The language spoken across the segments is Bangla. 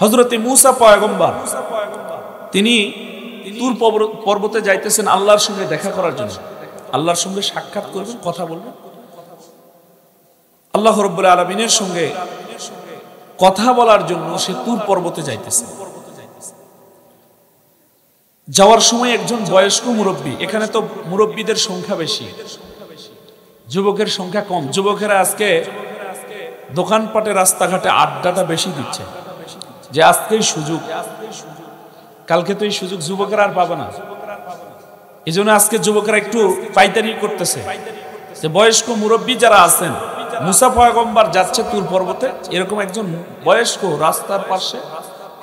হযরতে মূসা পয়গম্বর তিনি তুর পর্বতে যাইতেছেন আল্লাহর সঙ্গে দেখা করার জন্য, আল্লাহর সঙ্গে সাক্ষাৎ করবেন, কথা বলবেন। আল্লাহ রাব্বুল আলামিনের সঙ্গে কথা বলার জন্য সে তুর পর্বতে যাইতেছে। যাওয়ার সময় একজন বয়স্ক মুরব্বী, এখানে তো মুরব্বীদের সংখ্যা বেশি, যুবকের সংখ্যা কম। যুবকেরা আজকে দোকানপাটে রাস্তাঘাটে আড্ডাটা বেশি দিচ্ছে, যে আজকেই সুযোগ, কালকে তো এই সুযোগ যুবকেরা আর পাবে না। এই জন্য আজকে যুবকেরা একটু পাইতারি করতেছে। যে বয়স্ক মুরব্বী যারা আছেন, মূসা পয়গম্বর যাচ্ছে তুর পর্বতে, এরকম একজন বয়স্ক রাস্তার পাশে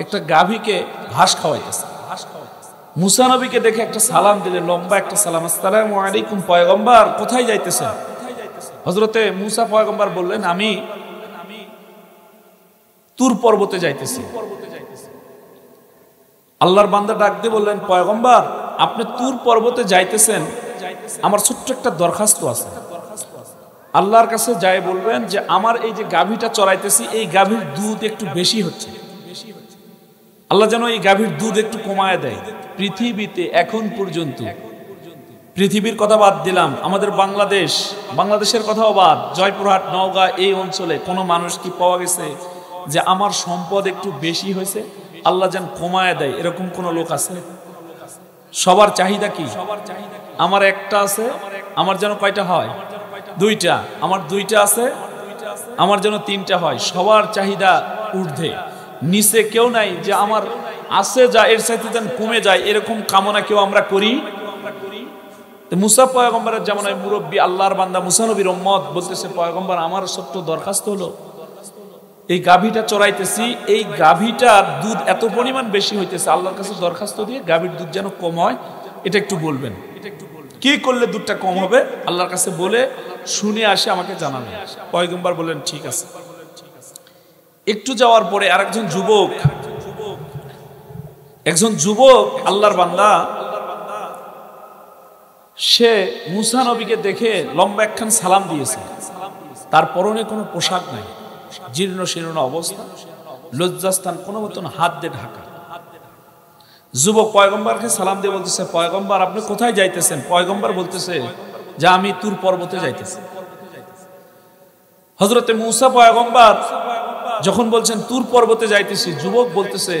একটা গাভীকে ঘাস খাওয়াইতেছে। মূসা নবীকে দেখে একটা সালাম দিলেন, লম্বা একটা সালাম, আসসালামু আলাইকুম পয়গম্বর, কোথায় যাইতেছেন? হযরতে মূসা পয়গম্বর বললেন, আমি তুর পর্বতে যাইতেছি। আল্লাহর বান্দা ডাক দিয়ে বললেন, পয়গম্বর আপনি তুর পর্বতে যাইতেছেন, আমার ছোট্ট একটা দরখাস্ত আছে। আল্লাহর কাছে যাই বলবেন যে আমার এই যে গাভীটা চড়াইতেছি, এই গাভীর দুধ একটু বেশি হচ্ছে, আল্লাহ যেন এই গাভীর দুধ একটু কমায় দেয়। পৃথিবীতে এখন পর্যন্ত, পৃথিবীর কথা বাদ দিলাম, আমাদের বাংলাদেশের কথাও বাদ, জয়পুরহাট, নওগাঁ এই অঞ্চলে কোনো মানুষ কি পাওয়া গেছে যে আমার সম্পদ একটু বেশি হয়েছে, আল্লাহ যেন কমায় দেয়, এরকম কোন লোক আছে? সবার চাহিদা কি? আমার একটা আছে, আমার যেন কয়টা হয়? দুইটা। আমার দুইটা আছে, আমার যেন তিনটা হয়। সবার চাহিদা ঊর্ধ্বে, নিচে কেউ নাই যে আমার আছে যা এর চাইতে যেন কমে যায়, এরকম কামনা কেউ আমরা করি? মূসা পয়গম্বরের যেমন মুরব্বী আল্লাহর বান্দা মূসা নবীর উম্মত বলতেছে, পয়গম্বর আমার ছোট্ট দরখাস্ত হলো, এই গাভীটা চড়াইতেছি, এই গাভীটার দুধ এত পরিমাণ বেশি হইতেছে, আল্লাহর কাছে দরখাস্ত দিয়ে গাভীর দুধ যেন কম হয়, এটা একটু বলবেন, কি করলে দুধটা কম হবে আল্লাহর কাছে বলে শুনে আসে আমাকে জানাবেন। পয়গম্বর বললেন ঠিক আছে। একটু যাওয়ার পরে আরেকজন যুবক আল্লাহর বান্দা, সে মূসা নবীকে দেখে লম্বা একখান সালাম দিয়েছে। তার পরনে কোনো পোশাক নাই, জীর্ণ শীর্ণ অবস্থা, লজ্জাস্থান কোনো মতন হাত দিয়ে ঢাকা। যুবক পয়গম্বরকে সালাম দিয়ে বলতেছে, পয়গম্বর আপনি কোথায় যাইতেছেন? পয়গম্বর বলতেছে যে আমি তুর পর্বতে যাইতেছি। হযরতে মূসা পয়গম্বর যখন বলছেন তুর পর্বতে যাইতেছি, যুবক বলতেছে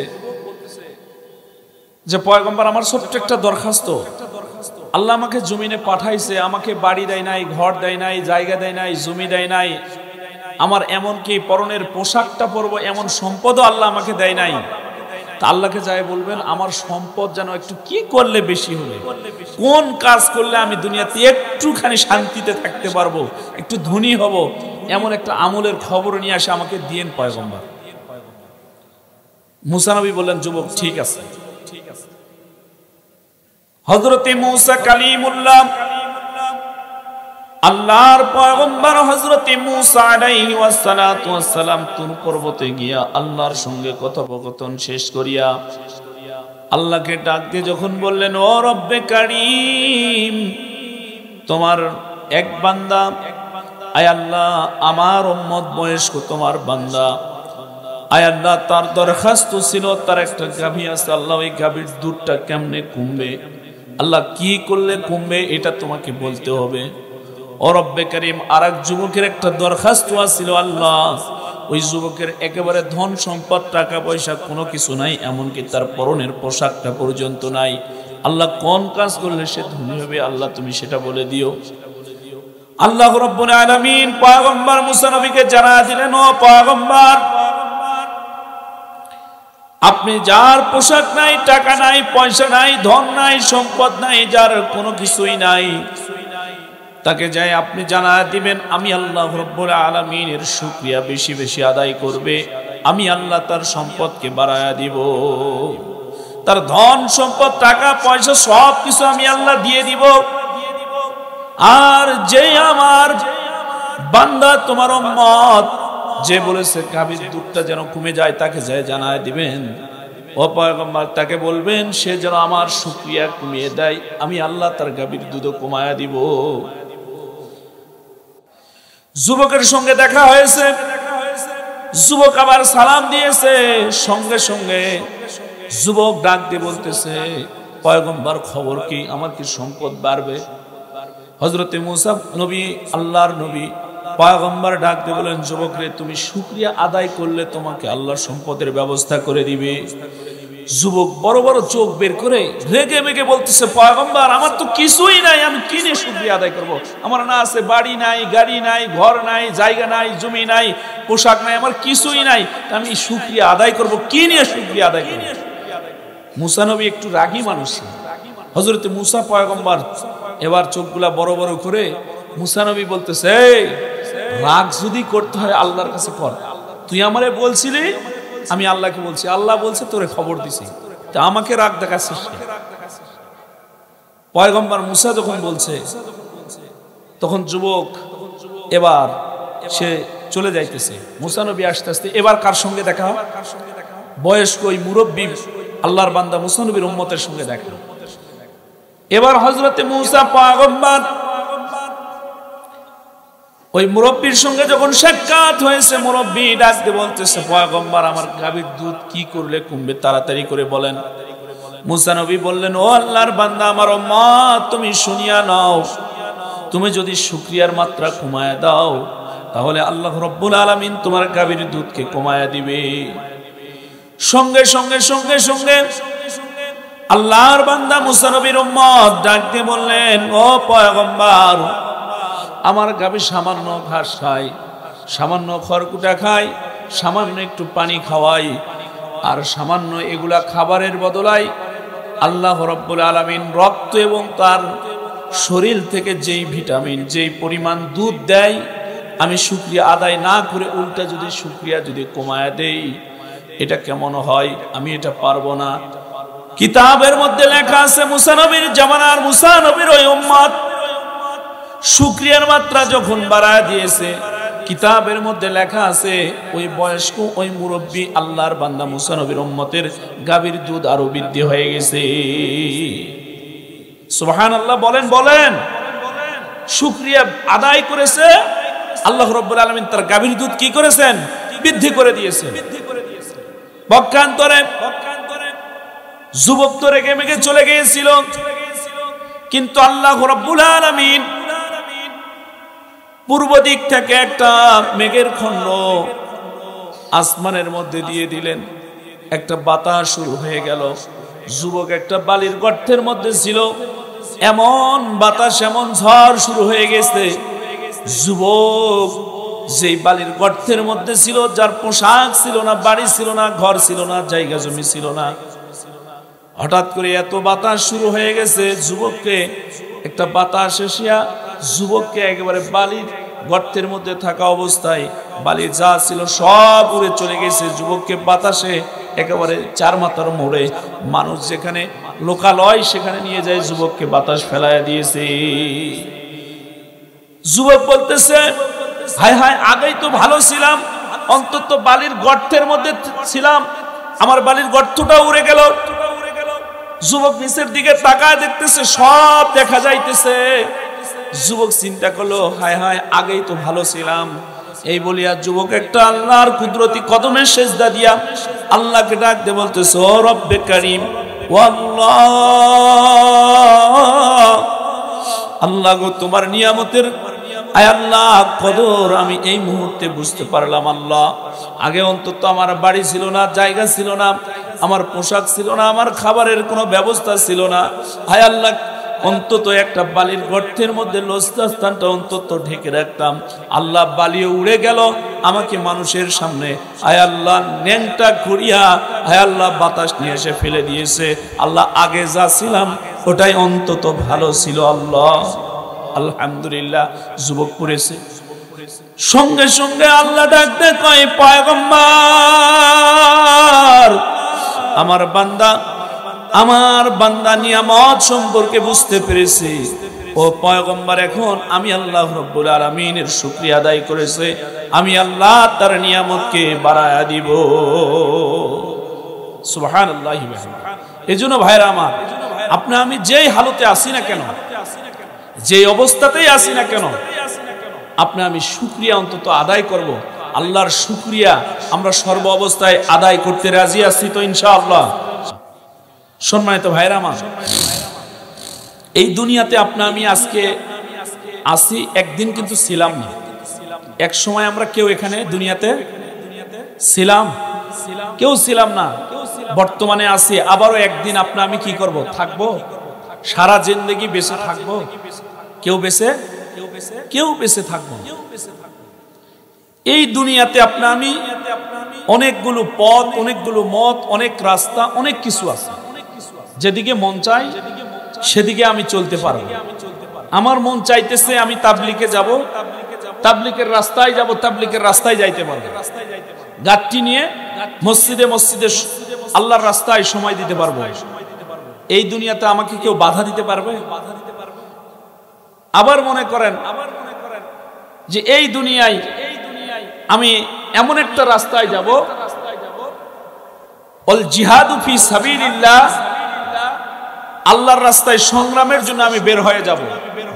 যে পয়গম্বর আমার ছোট্ট একটা দরখাস্ত, আল্লাহ আমাকে জমিনে পাঠাইছে, আমাকে বাড়ি দেয় নাই, ঘর দেয় নাই, জায়গা দেয় নাই, জমি দেয় নাই, আমার এমনকি পরনের পোশাকটা পরবো এমন সম্পদও আল্লাহ আমাকে দেয় নাই। তা আল্লাহকে যাই বলবেন আমার সম্পদ যেন একটু কি করলে বেশি হবে, কোন কাজ করলে আমি দুনিয়াতে একটুখানি শান্তিতে থাকতে পারবো, একটু ধনী হব, এমন একটা আমলের খবর নিয়ে আসে আমাকে দিয়েন পয়গম্বর। মূসা নবী বললেন, যুবক ঠিক আছে। হযরতে মূসা কালিমুল্লাহ আল্লাহর পয়গম্বর হযরতে মূসা আলাইহি ওয়াসসালাতু ওয়াসসালাম তুর পর্বতে গিয়া আল্লাহর সঙ্গে কথোপকথন শেষ করিয়া আল্লাহকে ডাক দিয়ে যখন বললেন, ও রব্বে কারীম, তোমার এক বান্দা, আয় আল্লাহ আমার উম্মত বয়স্ক তোমার বান্দা, আয় আল্লাহ তার দরখাস্ত ছিল, তার একটা গাভী আছে, আল্লাহ ওই গাভীর দুধটা কেমনে কমবে, আল্লাহ কি করলে কমবে এটা তোমাকে বলতে হবে। ও রব্বে কারীম আরেক যুবকের একটা দরখাস্ত ছিল, আল্লাহ ওই যুবকের একেবারে ধন সম্পদ টাকা পয়সা কোনো কিছু নাই, এমনকি তার পরনের পোশাকটা পর্যন্ত নাই, আল্লাহ কোন কাজ করলে সে ধনী হবে, আল্লাহ তুমি সেটা বলে দিও। আল্লাহ রাব্বুল আলামিন পয়গম্বর মূসা নবীকে জানায়া দিলেন, ও পয়গম্বর আপনি যার পোশাক নাই, টাকা নাই, পয়সা নাই, ধন নাই, সম্পদ নাই, যার কোনো কিছুই নাই, তাকে যাই আপনি জানায়া দিবেন আমি আল্লাহ রাব্বুল আলামিনের শুকরিয়া বেশি বেশি আদায় করবে, আমি আল্লাহ তার সম্পদকে বাড়ায়া দিব, তার ধন সম্পদ টাকা পয়সা সব কিছু আমি আল্লাহ দিয়ে দিব। আর যে আমার বান্দা তোমার উম্মত যে বলেছে গাভীর দুধটা যেন কমে যায়, তাকে যায় জানায় দিবেন, ও পয়গম্বর তাকে বলবেন সে যেন আমার শুকরিয়া কমিয়ে দেয়, আমি আল্লাহ তার গাভীর দুধও কমায়া দিব। যুবকের সঙ্গে দেখা হয়েছে, যুবক আবার সালাম দিয়েছে। সঙ্গে সঙ্গে যুবক ডাক দিয়ে বলতেছে, পয়গম্বর খবর কি, আমার কি সম্পদ বাড়বে? হযরতে মূসা নবী, আল্লাহর নবী পয়গম্বর ডাক দিয়ে বলেন, যুবক রে, তুমি শুকরিয়া আদায় করলে তোমাকে আল্লাহর সম্পদের ব্যবস্থা করে দিবে। যুবক বড় বড় চোখ বের করে রেগে মেগে বলতেছে, পয়গম্বর আমার তো কিছুই নাই, আমি কি নিয়ে শুকরিয়া আদায় করব? আমার না আছে বাড়ি নাই, গাড়ি নাই, ঘর নাই, জায়গা নাই, জমি নাই, পোশাক নাই, আমার কিছুই নাই, আমি শুকরিয়া আদায় করব কি নিয়ে? শুকরিয়া আদায় করব? মূসা নবী একটু রাগী মানুষ। হযরতে মূসা পয়গম্বর এবার চোখগুলা বড় বড় করে মূসা নবী বলতেছে, রাগ যদি করতে হয় আল্লাহর কাছে কর। তুই আমারে বলছিলি, আমি আল্লাহকে বলছি, আল্লাহ বলছে তোরে খবর দিছি, তা আমাকে রাগ দেখাচ্ছিস? পয়গম্বর মূসা যখন বলছে, তখন যুবক এবার সে চলে যাইতেছে। মূসা নবী আস্তে আস্তে এবার কার সঙ্গে দেখা? বয়স্ক ওই মুরব্বী আল্লাহর বান্দা মূসা নবীর উম্মতের সঙ্গে দেখা। এবার হযরতে মূসা পয়গম্বর ওই মুরব্বীর সঙ্গে যখন সাক্ষাৎ হয়েছে, মুরব্বী ডাকতে বলতেছে, পয়গম্বর আমার গাভীর দুধ কি করলে কমবে, তাড়াতাড়ি করে বলেন। মূসা নবী বললেন, ও আল্লাহর বান্দা, আমার উম্মত, তুমি শুনিয়া নাও, তুমি যদি শুকরিয়ার মাত্রা কমায়া দাও, তাহলে আল্লাহ রাব্বুল আলামিন তোমার গাভীর দুধকে কমায়া দিবে। সঙ্গে সঙ্গে সঙ্গে সঙ্গে আল্লাহর বান্দা মূসা নবীর উম্মত ডাকতে বললেন, ও পয়গম্বর, আমার গাভী সামান্য ঘাস খায়, সামান্য খড়কুটা খায়, সামান্য একটু পানি খাওয়াই, আর সামান্য এগুলা খাবারের বদলায় আল্লাহ রাব্বুল আলামিন রক্ত এবং তার শরীর থেকে যেই ভিটামিন, যেই পরিমাণ দুধ দেয়, আমি শুকরিয়া আদায় না করে উল্টা যদি শুকরিয়া যদি কমায়া দেই, এটা কেমন হয়? আমি এটা পারবো না। কিতাবের মধ্যে লেখা আছে, মূসা নবীর জামানার মূসা নবীর ওই উম্মত শুকরিয়ার মাত্রা যখন বাড়ায় দিয়েছে, কিতাবের মধ্যে লেখা আছে ওই বয়স্ক ওই মুরব্বী আল্লাহর বান্দা মূসা নবীর উম্মতের গাভীর দুধ আরো বৃদ্ধি হয়ে গেছে। সুবহানাল্লাহ বলেন, বলেন। শুকরিয়া আদায় করেছে, আল্লাহ রাব্বুল আলামিন তার গাভীর দুধ কি করেছেন? বৃদ্ধি করে দিয়েছেন। পক্ষান্তরে যুবক তো রেগে মেগে চলে গিয়েছিল, কিন্তু আল্লাহ রাব্বুল আলামিন পূর্ব দিক থেকে একটা মেঘের খণ্ড আসমানের মধ্যে দিয়ে দিলেন। একটা বাতাস শুরু হয়ে গেল। যুবক একটা বালির গর্তের মধ্যে ছিল, এমন বাতাস, এমন ঝড় শুরু হয়ে গেছে। যুবক যেই বালির গর্তের মধ্যে ছিল, যার পোশাক ছিল না, বাড়ি ছিল না, ঘর ছিল না, জায়গা জমি ছিল না, হঠাৎ করে এত বাতাস শুরু হয়ে গেছে, যুবককে একটা বাতাস এসিয়া যুবককে একেবারে বালির গর্তের মধ্যে থাকা অবস্থায় বালি যা ছিল সব উড়ে চলে গেছে। যুবককে বাতাসে একেবারে চার মাথার মোড়ে, মানুষ যেখানে লোকালয় সেখানে নিয়ে যায়, যুবককে বাতাস ফেলাইয়া দিয়েছে। যুবক বলতেছে, হায় হায়, আগেই তো ভালো ছিলাম, অন্তত বালির গর্তের মধ্যে ছিলাম, আমার বালির গর্তটা উড়ে গেল। যুবক নিচের দিকে তাকায় দেখতেছে, সব দেখা যাইতেছে। যুবক চিন্তা করলো, হায় হায়, আগেই তো ভালো ছিলাম। এই বলিয়া যুবক একটা আল্লাহর কুদরতি কদমে সেজদা দিয়া আল্লাহকে ডাকতে বলতেছে, ও রব্বে কারীম, ও আল্লাহ, আল্লাহ গো, তোমার নিয়ামতের আয় আল্লাহ কদর আমি এই মুহূর্তে বুঝতে পারলাম। আল্লাহ, আগে অন্তত আমার বাড়ি ছিল না, জায়গা ছিল না, আমার পোশাক ছিল না, আমার খাবারের কোনো ব্যবস্থা ছিল না। হায় আল্লাহ, অন্তত একটা বালির গর্তের মধ্যে লজ্জাস্থানটা অন্তত ঢেকে রাখতাম। আল্লাহ, বালিও উড়ে গেল, আমাকে মানুষের সামনে আয় আল্লাহ ন্যাংটা ঘুরিয়া আয় আল্লাহ বাতাস নিয়ে এসে ফেলে দিয়েছে। আল্লাহ, আগে যা ছিলাম ওটাই অন্তত ভালো ছিল। আল্লাহ, আলহামদুলিল্লাহ। যুবক পড়েছে, সঙ্গে সঙ্গে আল্লাহ ডাকতে কয়, পয়গম্বর, আমার বান্দা নিয়ামত সম্পর্কে বুঝতে পেরেছে। ও পয়গম্বর, এখন আমি আল্লাহ রাব্বুল আলামিনের শুকরিয়া আদায় করেছে, আমি আল্লাহ তার নিয়ামতকে বাড়ায়া দিব। সুবহানাল্লাহ। এজন্য ভাইরা আমার, আপনি আমি যেই হালতে আসি না কেন, যে অবস্থাতেই আসি না কেন, আপনি আমি শুকরিয়া অন্তত আদায় করব। আল্লাহর শুকরিয়া আমরা সর্ব অবস্থায় আদায় করতে রাজি আছি তো ইনশাআল্লাহ। সম্মানিত ভাইরা আমার, এই দুনিয়াতে আপনি আমি আজকে আসি, একদিন কিন্তু ছিলাম না। এক সময় আমরা কেউ এখানে দুনিয়াতে ছিলাম, কেউ ছিলাম না, বর্তমানে আছি। আবারও একদিন আপনি আমি কি করব? থাকবো, সারা জিন্দেগি বেঁচে থাকবো? কেউ বেঁচে থাকবো। এই দুনিয়াতে আপনি আমি অনেকগুলো পথ, অনেকগুলো মত, অনেক রাস্তা, অনেক কিছু আছে। যেদিকে মন চাই সেদিকে আমি চলতে পারবো। আমার মন চাইতেছে আমি তাবলিগে যাব, তাবলিগের রাস্তায় যাব, তাবলিগের রাস্তায় যাইতে পারবো। গাড়ি নিয়ে মসজিদে আল্লাহর রাস্তায় সময় দিতে পারবো। এই দুনিয়াতে আমাকে কেউ বাধা দিতে পারবে? আবার মনে করেন যে এই দুনিয়ায় আমি এমন একটা রাস্তায় যাব, অল জিহাদু ফি সাবিলিল্লাহ, আল্লাহর রাস্তায় সংগ্রামের জন্য আমি বের হয়ে যাব।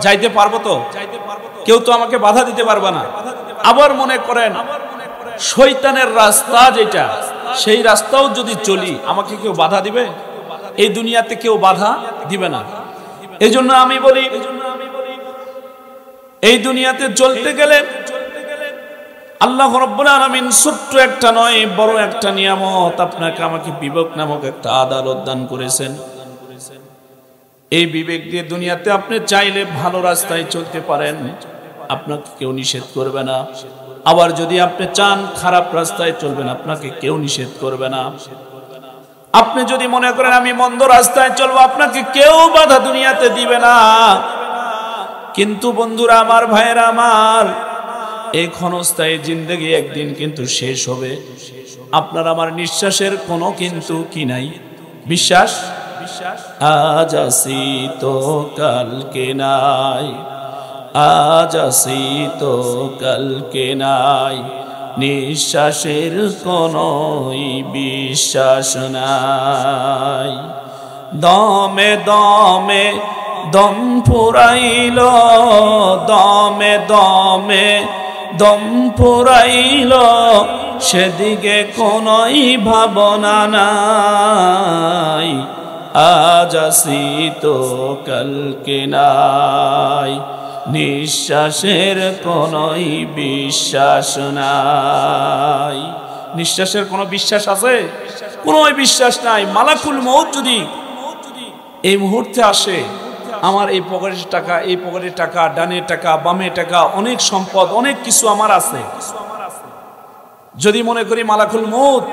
যাইতে পারবো তো? কেউ তো আমাকে বাধা দিতে পারবে না। আবার মনে করেন শয়তানের রাস্তা যেটা, সেই রাস্তাও যদি চলি, আমাকে কেউ বাধা দিবে? এই দুনিয়াতে কেউ বাধা দিবে না। এই জন্য আমি বলি, এই দুনিয়াতে চলতে গেলে আল্লাহ রাব্বুল আলামিন ছোট্ট একটা নয়, বড় একটা নিয়ামত আপনাকে আমাকে বিবেক নামক একটা আদালত দান করেছেন। এই বিবেক দিয়ে দুনিয়াতে আপনি চাইলে ভালো রাস্তায় চলতে পারেন, আপনাকে কেউ নিষেধ করবে না। আবার যদি আপনি চান খারাপ রাস্তায় চলবেন, আপনাকে কেউ নিষেধ করবে না। আপনি যদি মনে করেন আমি মন্দ রাস্তায় চলবো, আপনাকে কেউ বাধা দুনিয়াতে দিবে না। কিন্তু বন্ধুরা আমার, ভাইয়েরা আমার, এই ক্ষণস্থায়ী জিন্দেগি একদিন কিন্তু শেষ হবে। আপনার আমার নিঃশ্বাসের কোনো কিন্তু কি নাই, বিশ্বাস। আজ আসি তো কালকে নাই, আজ আসি তো কালকে নাই, নিঃশ্বাসের কোনোই বিশ্বাস নাই। দমে দমে দম ফুরাইল, দমে দমে দম ফুরাইল, সেদিকে কোনোই ভাবনা নাই। আজ আসি তো কালকে নাই, নিঃশ্বাসের কোনোই বিশ্বাস নাই। নিঃশ্বাসের কোনো বিশ্বাস আছে? কোনো বিশ্বাস নাই। মালাকুল মউত যদি এই মুহূর্তে আসে, আমার এই পকেটের টাকা, এই পকেটের টাকা, ডানের টাকা, বামের টাকা, অনেক সম্পদ, অনেক কিছু আমার আছে, যদি মনে করি মালাকুল মউত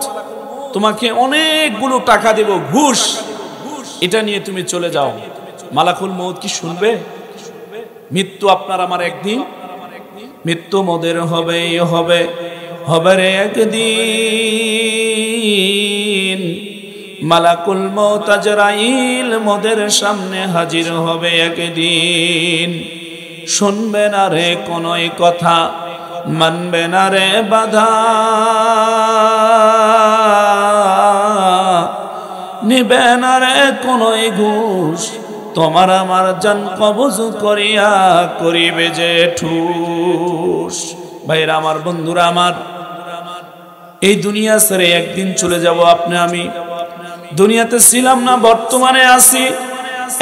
তোমাকে অনেকগুলো টাকা দেব, ঘুষ, এটা নিয়ে তুমি চলে যাও, মালাকুল মউত কি শুনবে? মৃত্যু আপনার আমার একদিন, মৃত্যু মোদের হবেই হবে, হবে রে একদিন। মালাকুল মউত আজরাইল মোদের সামনে হাজির হবে একদিন। শুনবে না রে কোনোই কথা, মানবে না রে বাধা, নিবে না রে কোনোই ঘুষ, তোমার আমার জান কবজ করিয়া করিবে যে ঠুস। ভাইরা আমার, বন্ধুরা আমার, এই দুনিয়া ছেড়ে একদিন চলে যাব আপনি আমি। দুনিয়াতে ছিলাম না, বর্তমানে আছি,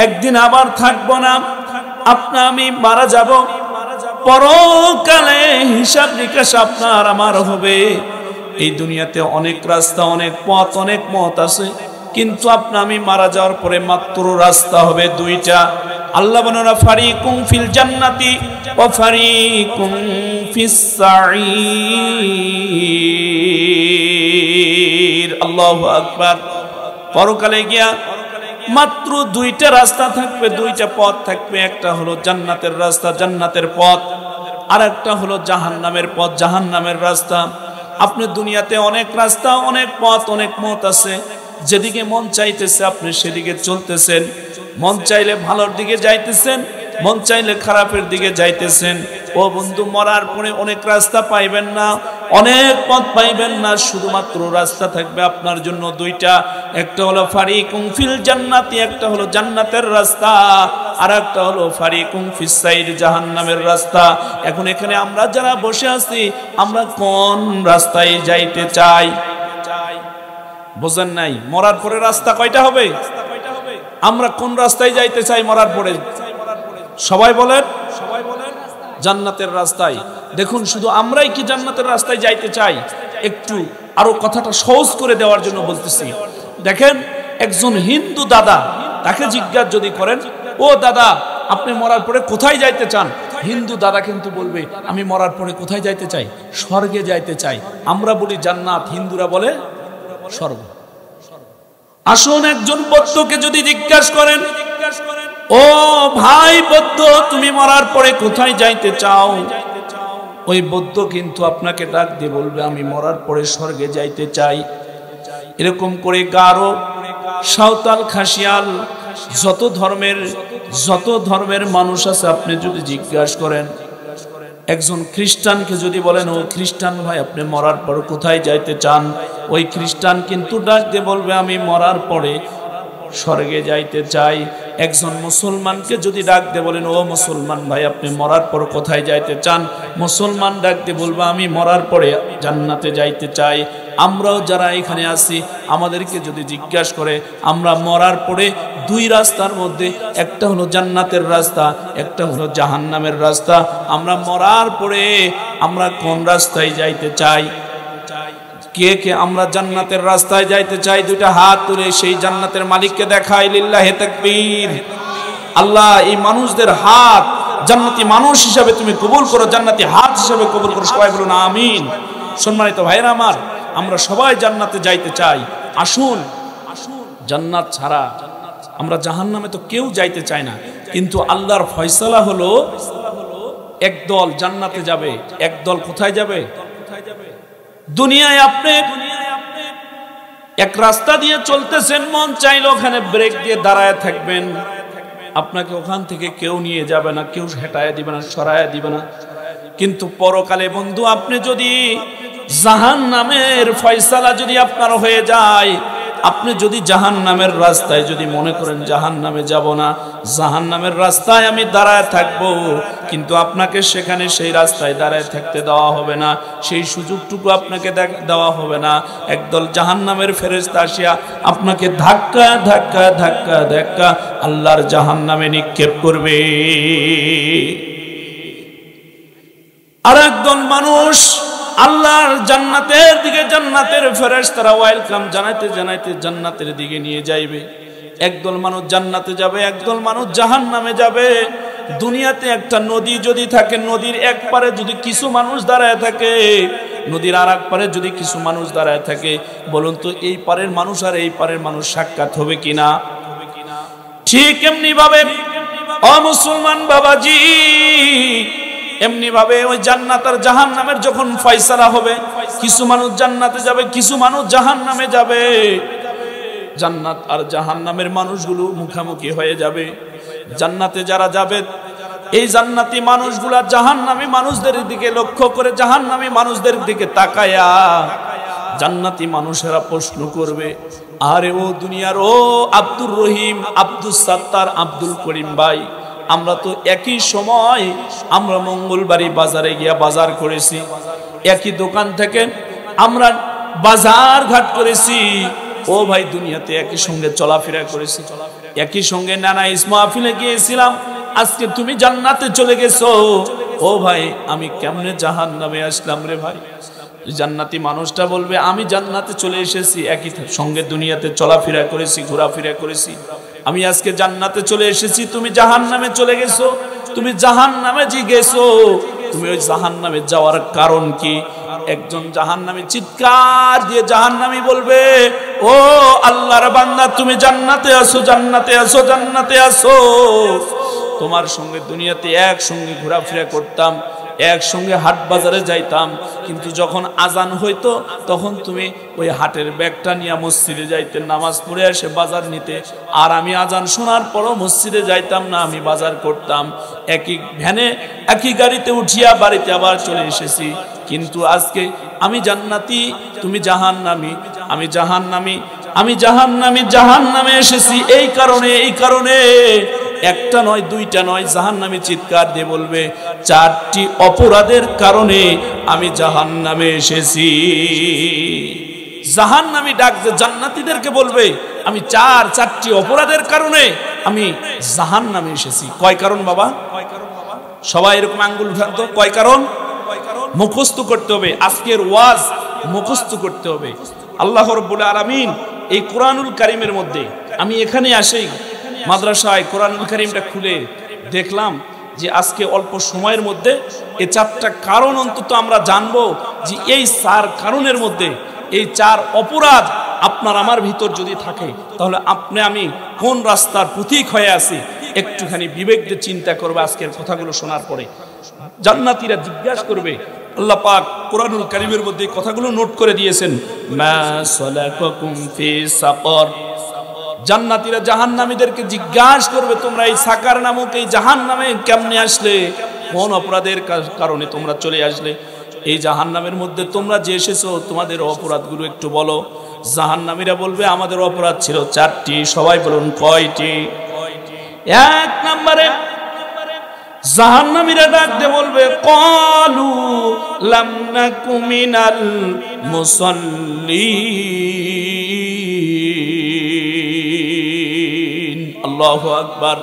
একদিন আবার থাকবো না। আপনি আমি মারা যাব, পরকালে হিসাব নিকাশ আপনার আমার হবে। এই দুনিয়াতে অনেক রাস্তা, অনেক পথ, অনেক মত আছে, কিন্তু আপনি আমি মারা যাওয়ার পরে মাত্র রাস্তা হবে দুইটা। আল্লাহ বলেন ফারিকুম ফিল জান্নাতি ওয়া ফারিকুম ফিস সাঈর। আল্লাহু আকবার। পরকালে গিয়া মাত্র দুইটা রাস্তা থাকবে, দুইটা পথ থাকবে। একটা হলো জান্নাতের রাস্তা, জান্নাতের পথ, আর একটা হলো জাহান্নামের পথ, জাহান্নামের রাস্তা। আপনি দুনিয়াতে অনেক রাস্তা, অনেক পথ, অনেক মত আছে, যেদিকে মন চাইতেছে আপনি সেদিকে চলতেছেন। মন চাইলে ভালোর দিকে যাইতেছেন, মন চাইলে খারাপের দিকে যাইতেছেন। ও বন্ধু, মরার পরে অনেক রাস্তা পাইবেন না, অনেক পথ পাইবেন না, শুধুমাত্র রাস্তা থাকবে আপনার জন্য দুইটা। একটা হলো ফারিকুম ফিল জান্নাতি, একটা হলো জান্নাতের রাস্তা, আর একটা হলো ফারিকুম ফিস সাইর, জাহান্নামের রাস্তা। এখন এখানে আমরা যারা বসে আছি, আমরা কোন রাস্তায় যাইতে চাই? বুঝেন নাই? মরার পরে রাস্তা কয়টা হবে? আমরা কোন রাস্তায় যাইতে চাই মরার পরে? সবাই বলেন, জান্নাতের রাস্তায়। দেখুন, শুধু আমরাই কি জান্নাতের রাস্তায় যাইতে চাই? একটু আরো কথাটা সহজ করে দেওয়ার জন্য বলতেছি। দেখেন, একজন হিন্দু দাদা, তাকে জিজ্ঞাসা যদি করেন, ও দাদা আপনি মরার পরে কোথায় যাইতে চান? হিন্দু দাদা কিন্তু বলবে, আমি মরার পরে কোথায় যাইতে চাই? স্বর্গে যাইতে চাই। আমরা বলি জান্নাত, হিন্দুরা বলে স্বর্গ। আসুন, একজন বৌদ্ধকে যদি জিজ্ঞাসা করেন, ও ভাই বৌদ্ধ, তুমি মরার পরে কোথায় যাইতে চাও? ওই বৌদ্ধ কিন্তু আপনাকে ডাক দিয়ে বলবে, আমি মরার পরে স্বর্গে যাইতে চাই। এরকম করে গারো, সাঁওতাল, খাসিয়াল, যত ধর্মের মানুষ আছে, আপনি যদি জিজ্ঞাসা করেন, একজন খ্রিস্টানকে যদি বলেন, ও খ্রিস্টান ভাই আপনি মরার পর কোথায় যাইতে চান? ওই খ্রিস্টান কিন্তু ডাক দিয়ে বলবে, আমি মরার পরে স্বর্গে যাইতে চাই। একজন মুসলমানকে যদি ডাক দিয়ে বলেন, ও মুসলমান ভাই আপনি মরার পর কোথায় যাইতে চান? মুসলমান ডাক দিয়ে বলবে, আমি মরার পরে জান্নাতে যাইতে চাই। আমরাও যারা এখানে আছি, আমাদেরকে যদি জিজ্ঞাসা করে, আমরা মরার পরে দুই রাস্তার মধ্যে, একটা হলো জান্নাতের রাস্তা, একটা হলো জাহান্নামের রাস্তা, আমরা মরার পরে আমরা কোন রাস্তায় যাইতে চাই? কে কে আমরা জান্নাতের রাস্তায় যাইতে চাই? দুইটা হাত তুলে সেই জান্নাতের মালিককে দেখাই, লিল্লাহি তাকবীর। আল্লাহ এই মানুষদের হাত জান্নাতি মানুষ হিসাবে তুমি কবুল করো, জান্নাতি হাত হিসাবে কবুল করো। সবাই বলুন আমিন। সম্মানিত ভাইরা আমার, আমরা সবাই জান্নাতে যাইতে চাই। আসুন, জান্নাত ছাড়া আমরা জাহান্নামে তো কেউ যাইতে চায় না। কিন্তু আল্লাহর ফয়সালা হলো, একদল জান্নাতে যাবে, একদল কোথায় যাবে? দুনিয়ায় আপনি এক রাস্তা দিয়ে চলতেছেন, মন চাইলে ওখানে ব্রেক দিয়ে দাঁড়ায় থাকবেন, আপনাকে ওখান থেকে কেউ নিয়ে যাবে না, কেউ হেঁটায় দিবে না, সরায় দিবে না। কিন্তু পরকালে বন্ধু, আপনি যদি জাহান্নামের ফয়সালা যদি আপনার হয়ে যায়, আপনি যদি জাহান্নামের রাস্তায় যদি মনে করেন জাহান্নামে যাব না, জাহান্নামের রাস্তায় আমি দাঁড়ায় থাকব, কিন্তু আপনাকে সেখানে সেই রাস্তায় দাঁড়ায় থাকতে দেওয়া হবে না, সেই সুযোগটুকু আপনাকে দেওয়া হবে না। একদল জাহান্নামের ফেরেশতা আসিয়া আপনাকে ধাক্কা ধাক্কা ধাক্কা ধাক্কা আল্লাহর জাহান্নামে নিক্ষেপ করবে। আর একদল মানুষ আল্লাহর জান্নাতের দিকে, জান্নাতের ফেরেশতারা ওয়েলকাম জানাইতে জানাইতে জান্নাতের দিকে নিয়ে যাইবে। একদল মানুষ জান্নাতে যাবে, একদল মানুষ জাহান্নামে যাবে। দুনিয়াতে একটা নদী যদি থাকে, নদীর এক পারে যদি কিছু মানুষ দাঁড়ায় থাকে, নদীর আর এক পারে যদি কিছু মানুষ দাঁড়ায় থাকে, বলুন তো এই পারের মানুষ আর এই পারের মানুষ সাক্ষাৎ হবে কিনা? ঠিক এমনি ভাবে অমুসলমান বাবাজি, এমনি ভাবে ওই জান্নাত আর জাহান্নামের যখন ফয়সালা হবে, কিছু মানুষ জান্নাতে যাবে, কিছু মানুষ জাহান্নামে যাবে। জান্নাত আর জাহান্নামের মানুষগুলো মুখামুখি হয়ে যাবে। জান্নাতে যারা যাবে, এই জান্নাতি মানুষগুলা জাহান্নামী মানুষদের দিকে লক্ষ্য করে, জাহান্নামী মানুষদের দিকে তাকায়া জান্নাতি মানুষেরা প্রশ্ন করবে, আরে ও দুনিয়ার ও আব্দুর রহিম, আব্দুল সাত্তার, আব্দুল করিম ভাই, আমরা তো একই সময় আমরা মঙ্গলবাড়ি বাজারে গিয়া বাজার করেছি, একই দোকান থেকে আমরা বাজার ঘাট করেছি। ও ভাই, দুনিয়াতে একই সঙ্গে চলাফেরা করেছি, একই সঙ্গে নানা ইসমাহফিলে গিয়েছিলাম, আজকে তুমি জান্নাতে চলে গেছো। ও ভাই, আমি কেমনে জাহান্নামে আসলাম রে ভাই? জান্নাতি মানুষটা বলবে, আমি জান্নাতে চলে এসেছি, একই সঙ্গে দুনিয়াতে চলাফেরা করেছি, ঘোরাফেরা করেছি, আমি আজকে জান্নাতে চলে এসেছি, তুমি জাহান্নামে চলে গেছো। তুমি জাহান্নামে গেছো, তুমি ওই জাহান্নামে যাওয়ার কারণ কি? একজন জাহান্নামী চিৎকার দিয়ে জাহান্নামী বলবে, ও আল্লাহর বান্দা, তুমি জান্নাতে আসো, জান্নাতে আসো, জান্নাতে আসো। তোমার সঙ্গে দুনিয়াতে একসঙ্গে ঘোরাফেরা করতাম, একসঙ্গে হাট বাজারে যাইতাম, কিন্তু যখন আজান হইতো তখন তুমি ওই হাটের ব্যাগটা নিয়ে মসজিদে যাইতে, নামাজ পড়ে এসে বাজার নিতে, আর আমি আজান শোনার পরও মসজিদে যাইতাম না, আমি বাজার করতাম। একই ভ্যানে একই গাড়িতে উঠিয়া বাড়িতে আবার চলে এসেছি। কিন্তু আজকে আমি জান্নাতি, তুমি জাহান্নামী, আমি জাহান্নামী, আমি জাহান্নামী, জাহান্নামে এসেছি। এই কারণে একটা নয়, দুইটা নয়, জাহান্নামী চিৎকার দিয়ে বলবে 4টি অপরাধের কারণে আমি জাহান্নামে এসেছি। জাহান্নামী ডাক জান্নাতীদেরকে বলবে আমি 4টি অপরাধের কারণে আমি জাহান্নামে এসেছি। কয় কারণ বাবা? সবাই এরকম আঙ্গুল উঠান তো, কয় কারণ? মুখস্থ করতে হবে, আজকের ওয়াজ মুখস্থ করতে হবে। আল্লাহ রাব্বুল আলামিন এই কোরআনুল কারীমের মধ্যে, আমি এখানে আসি মাদ্রাসায় কোরআনুল কারীমটা খুলে দেখলাম যে আজকে অল্প সময়ের মধ্যে এই 4টা কারণ অন্তত আমরা জানবো, যে এই 4 কারণের মধ্যে এই 4 অপরাধ আপনার আমার ভিতর যদি থাকে, তাহলে আপনি আমি কোন রাস্তার পথিক হয়ে আছি একটুখানি বিবেক দিয়ে চিন্তা করবে। আজকের কথাগুলো শোনার পরে জান্নাতীরা জিজ্ঞাসা করবে, আল্লাহ পাক কোরআনুল কারীমের মধ্যে এই কথাগুলো নোট করে দিয়েছেন, মা সালাকাকুম ফি সাকর। জান্নাতীরা জাহান্নামীদেরকে জিজ্ঞাসা করবে, তোমরা এই সাকার নামক এই জাহান্নামে কেমনে আসলে, কোন অপরাধের কারণে তোমরা চলে আসলে, এই জাহান্নামের মধ্যে তোমরা যে এসেছো তোমাদের অপরাধগুলো একটু বলো। জাহান্নামীরা বলবে আমাদের অপরাধ ছিল 4টি। সবাই বলুন কয়টি? 1 নম্বরে জাহান্নামীরা ডাক দিয়ে বলবে, ক্বালু লাম নাকু মিনাল মুসাল্লিন। আল্লাহু আকবার।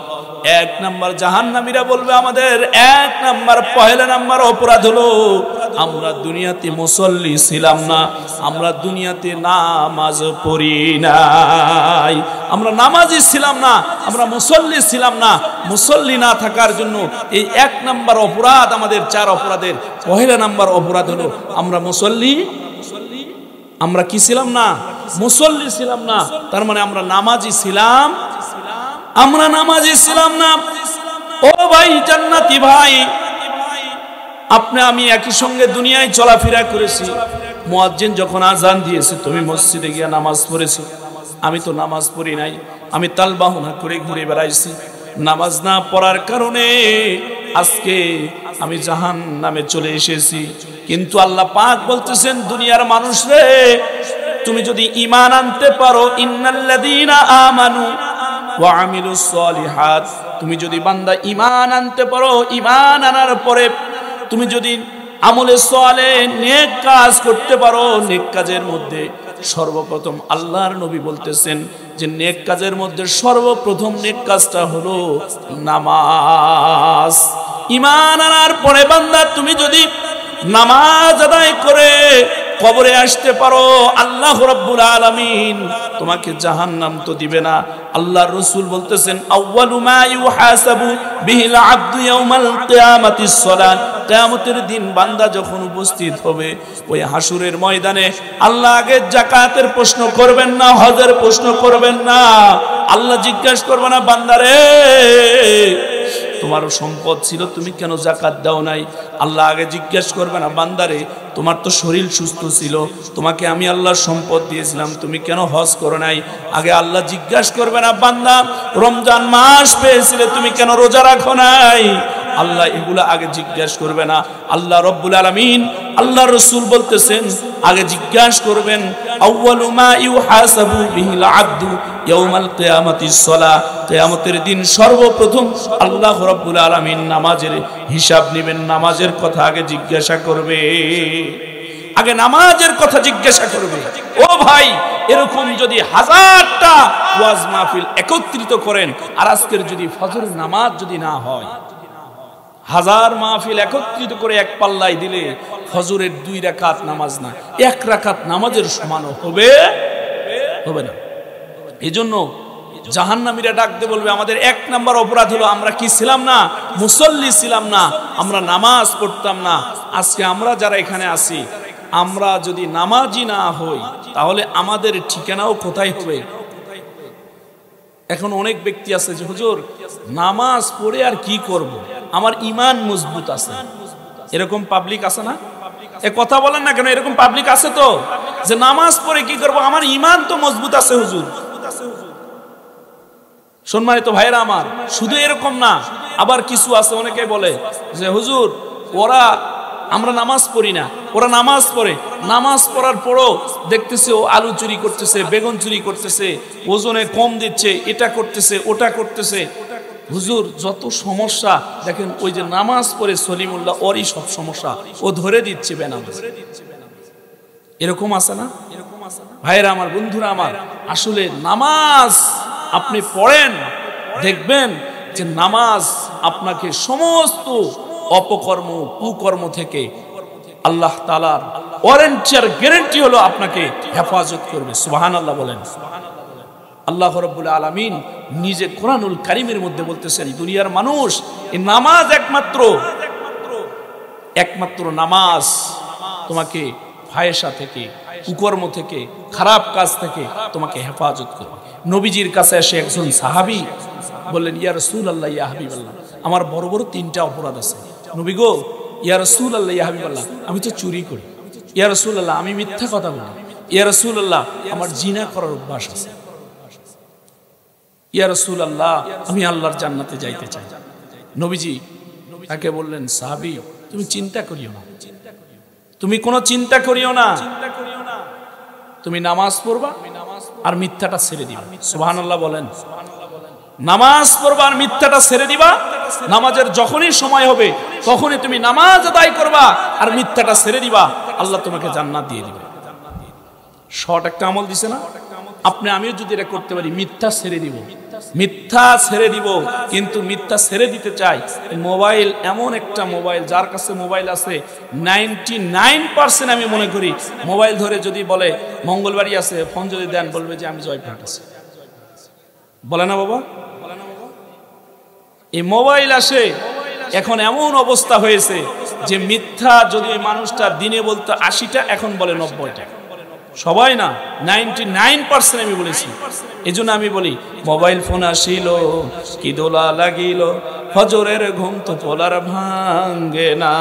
1 নম্বর জাহান্নামীরা বলবে আমাদের 1 নম্বর পহেলা নম্বর অপরাধ হলো আমরা দুনিয়াতে মুসল্লি ছিলাম না, আমরা দুনিয়াতে নামাজ পড়ি নাই, আমরা নামাজি ছিলাম না, আমরা মুসল্লি ছিলাম না। মুসল্লি না থাকার জন্য এই 1 নম্বর অপরাধ আমাদের 4 অপরাধের পহেলা নম্বর অপরাধ হলো আমরা মুসল্লি, আমরা কি ছিলাম না? মুসল্লি ছিলাম না। তার মানে আমরা নামাজি ছিলাম, আমরা নামাজি ছিলাম না। ও ভাই জান্নাতি ভাই, আপনি আমি একই সঙ্গে দুনিয়ায় চলাফেরা করেছি। মুয়াজ্জিন যখন আজান দিয়েছে তুমি মসজিদে গিয়ে নামাজ পড়েছো, আমি তো নামাজ পড়ি নাই, আমি তালবাহনা করে ঘুরে বেড়াইছি। নামাজ না পড়ার কারণে আজকে আমি জাহান্নামে চলে এসেছি। কিন্তু আল্লাহ পাক বলতেছেন, দুনিয়ার মানুষ রে, তুমি যদি ঈমান আনতে পারো, ইন্নাল্লাযীনা আমানু ওয়া আমিলুস সলিহাত, তুমি যদি বান্দা ঈমান আনতে পারো, ঈমান আনার পরে তুমি যদি আমলে সালেহ নেক কাজ করতে পারো, নেক কাজের মধ্যে সর্বপ্রথম আল্লাহর নবী বলতেছেন যে নেক কাজের মধ্যে সর্বপ্রথম নেক কাজটা হলো নামাজ। ঈমান আনার পরে বান্দা তুমি যদি নামাজ আদায় করে কবরে আসতে পারো, আল্লাহ রাব্বুল আলামিন তোমাকে জাহান্নাম তো দিবে না। আল্লাহর রাসূল বলতেছেন, আউয়ালু মা ইউহাসাবু বিহিল আবদু ইয়াউমাল কিয়ামাতিস সালাত। কিয়ামতের দিন বান্দা যখন উপস্থিত হবে ওই হাসুরের ময়দানে, আল্লাহ আগে যাকাতের প্রশ্ন করবেন না, হজের প্রশ্ন করবেন না। আল্লাহ জিজ্ঞাসা করবে না, বান্দারে তোমারও সম্পদ ছিল, তুমি কেন যাকাত দাও নাই? আল্লাহ আগে জিজ্ঞাসা করবে না, বান্দারে তোমার তো শরীর সুস্থ ছিল, তোমাকে আমি আল্লাহর সম্পদ দিয়েছিলাম, তুমি কেন হজ করো নাই? আগে আল্লাহ জিজ্ঞাসা করবে না, বান্দা রমজান মাস পেয়েছিলে, তুমি কেন রোজা রাখো নাই? আল্লাহ এগুলো আগে জিজ্ঞাসা করবে না। আল্লাহ রাব্বুল আলামিন, আল্লাহর রাসূল বলতেছেন আগে জিজ্ঞাসা করবেন, আউয়ালু মা ইউহাসাবু বিহিল আবদু ইয়াউমাল কিয়ামাতিস সালাহ। কিয়ামতের দিন সর্বপ্রথম আল্লাহ রাব্বুল আলামিন নামাজের হিসাব নেবেন, নামাজের কথা আগে জিজ্ঞাসা করবে, আগে নামাজের কথা জিজ্ঞাসা করবে। ও ভাই, এরকম যদি 1000টা ওয়াজ মাহফিল একত্রিত করেন, আর আজকের যদি ফজরের নামাজ যদি না হয়, 1000 মাহফিল একত্রিত করে এক পাল্লায় দিলে ফজরের 2 রাকাত নামাজ না, 1 রাকাত নামাজের সমান হবে না। এজন্য জাহান্নামীরা ডাকতে বলবে আমাদের 1 নম্বর অপরাধ হলো আমরা কি ছিলাম না? মুসল্লি ছিলাম না, আমরা নামাজ পড়তাম না। আজকে আমরা যারা এখানে আছি, আমরা যদি নামাজি না হই তাহলে আমাদের ঠিকানাও কোথায় হবে? এখন অনেক ব্যক্তি আছে যে হুজুর নামাজ পড়ে আর কি করব, আমার ঈমান মজবুত আছে, এরকম পাবলিক আছে না? এ কথা বলেন না কেন? এরকম পাবলিক আছে তো, যে নামাজ পড়ে কি করব, আমার ঈমান তো মজবুত আছে হুজুর। সম্মানিত ভাইরা আমার, শুধু এরকম না, আবার কিছু আছে অনেকে বলে যে হুজুর আমরা নামাজ পড়ি না, ওরা নামাজ পড়ে, নামাজ পড়ার পরও দেখতেছে ও আলু চুরি করতেছে, বেগুন চুরি করতেছে, ওজনে কম দিচ্ছে, এটা করতেছে, ওটা করতেছে। হুজুর যত সমস্যা দেখেন, ওই যে নামাজ পড়ে সলিমুল্লাহ, ওরই সব সমস্যা ও ধরে দিচ্ছে বেনামাজ। এরকম আছে না ভাইরা আমার, বন্ধুরা আমার? আসলে নামাজ আপনি পড়েন, দেখবেন যে নামাজ আপনাকে সমস্ত অপকর্ম কুকর্ম থেকে আল্লাহ তাআলার ওয়ারেন্টি আর গ্যারান্টি হলো আপনাকে হেফাজত করবে। সুবহানাল্লাহ বলেন। আল্লাহ রাব্বুল আলামিন নিজে কোরআনুল কারীমের মধ্যে বলতেছেন, দুনিয়ার মানুষ, এই নামাজ একমাত্র নামাজ তোমাকে ফাহেশা থেকে, কুকর্ম থেকে, খারাপ কাজ থেকে তোমাকে হেফাজত করবে। নবীজির কাছে এসে একজন সাহাবী বললেন, ইয়া রাসূলুল্লাহ, ইয়া হাবিবাল্লাহ, আমার বড় বড় 3টা অপরাধ আছে। নবী গো, ইয়া রাসূলুল্লাহ, ইয়া হাবিবাল্লাহ, আমি তো চুরি করি। ইয়া রাসূলুল্লাহ, আমি মিথ্যা কথা বলি। ইয়া রাসূলুল্লাহ, আমার জিনা করার অভ্যাস আছে। ইয়া রাসূলুল্লাহ, আমি আল্লাহর জান্নাতে যাইতে চাই। নবীজি তাকে বললেন, সাহাবী, তুমি চিন্তা করিও না, তুমি কোনো চিন্তা করিও না, তুমি নামাজ পড়বা আর মিথ্যাটা ছেড়ে দিবা। সুবহানাল্লাহ বলেন। নামাজ পড়বা আর মিথ্যাটা ছেড়ে দিবা। নামাজের যখনই সময় হবে তখনই তুমি নামাজ আদায় করবা আর মিথ্যাটা ছেড়ে দিবা, আল্লাহ তোমাকে জান্নাত দিয়ে দিবে। শর্ট একটা আমল দিছে না? আপনি আমিও যদি এটা করতে পারি, মিথ্যা ছেড়ে দিব, মিথ্যা ছেড়ে দিব। কিন্তু মিথ্যা ছেড়ে দিতে চাই, মোবাইল এমন একটা মোবাইল, যার কাছে মোবাইল আছে 99% আমি মনে করি মোবাইল ধরে যদি বলে মঙ্গলবারই আছে, ফোন যদি দেন বলবে যে আমি জয়পুরহাট আছি। বলে না বাবা? এই মোবাইল আসে, এখন এমন অবস্থা হয়েছে যে মিথ্যা যদি ওই মানুষটা দিনে বলতো 80টা, এখন বলে 90টা। সবাই না, 99% আমি বলেছি। এজন্য আমি বলি, মোবাইল ফোন আসিল কি দোলা লাগিল, ফজরের ঘুম তো পোলার ভাঙ্গে না।